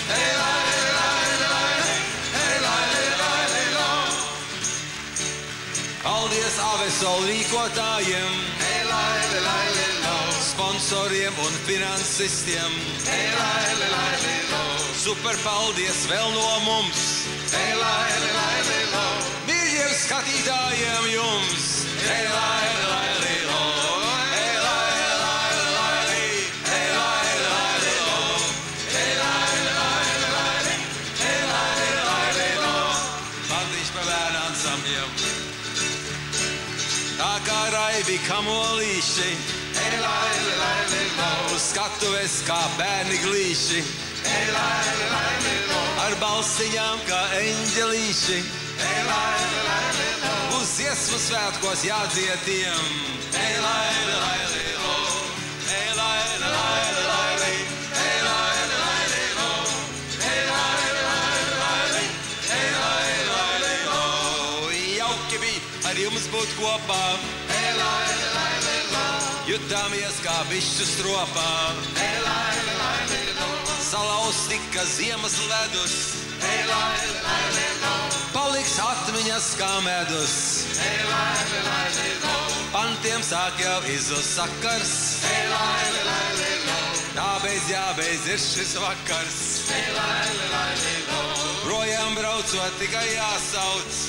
Hei, laili, laili, laili. Hei, laili, laili, lo. Paldies Avesol rīkotājiem, hei, laili, laili, lo. Sponsoriem un finansistiem, hei, laili, laili, lo. Super paldies vēl no mums, hei, laili, laili, lo. Mīļiem skatītājiem jums, hei, laili, laili, lo. Hei, laili, laili, laili. Hei, laili, laili, lo. Hei, laili, laili, laili. Hei, laili, laili, lo. Paldies par bērnu ansambļiem. Tā kā raibi kamolīši, hei, laili, laili, lo. Uz skatuves kā bērni glīši, hei, laili, laili, lo. Ar balsiņām kā eņģelīši, hei, laili, laili, lo. Uz dziesmu svētkos jādzied tiem, hei, laili, laili, lo. Hei, laili, laili, laili. Hei, laili, laili, lo. Hei, laili, laili, laili. Hei, laili, laili, lo. Jauki bija ar jums būt kopā. Hei, laili, laili, lo. Jutāmies kā bišķu stropā. Hei, laili, laili, lo. Salauz tika ziemas ledus. Hei, laili, laili, lo. Paliks atmiņas kā medus. Hei, laili, laili, lo. Pantiem sāk jau izzust sakars. Hei, laili, laili, lo. Tāpēc jābeidz ir šis vakars. Hei, laili, laili, lo. Projām braucot tikai jāsauc.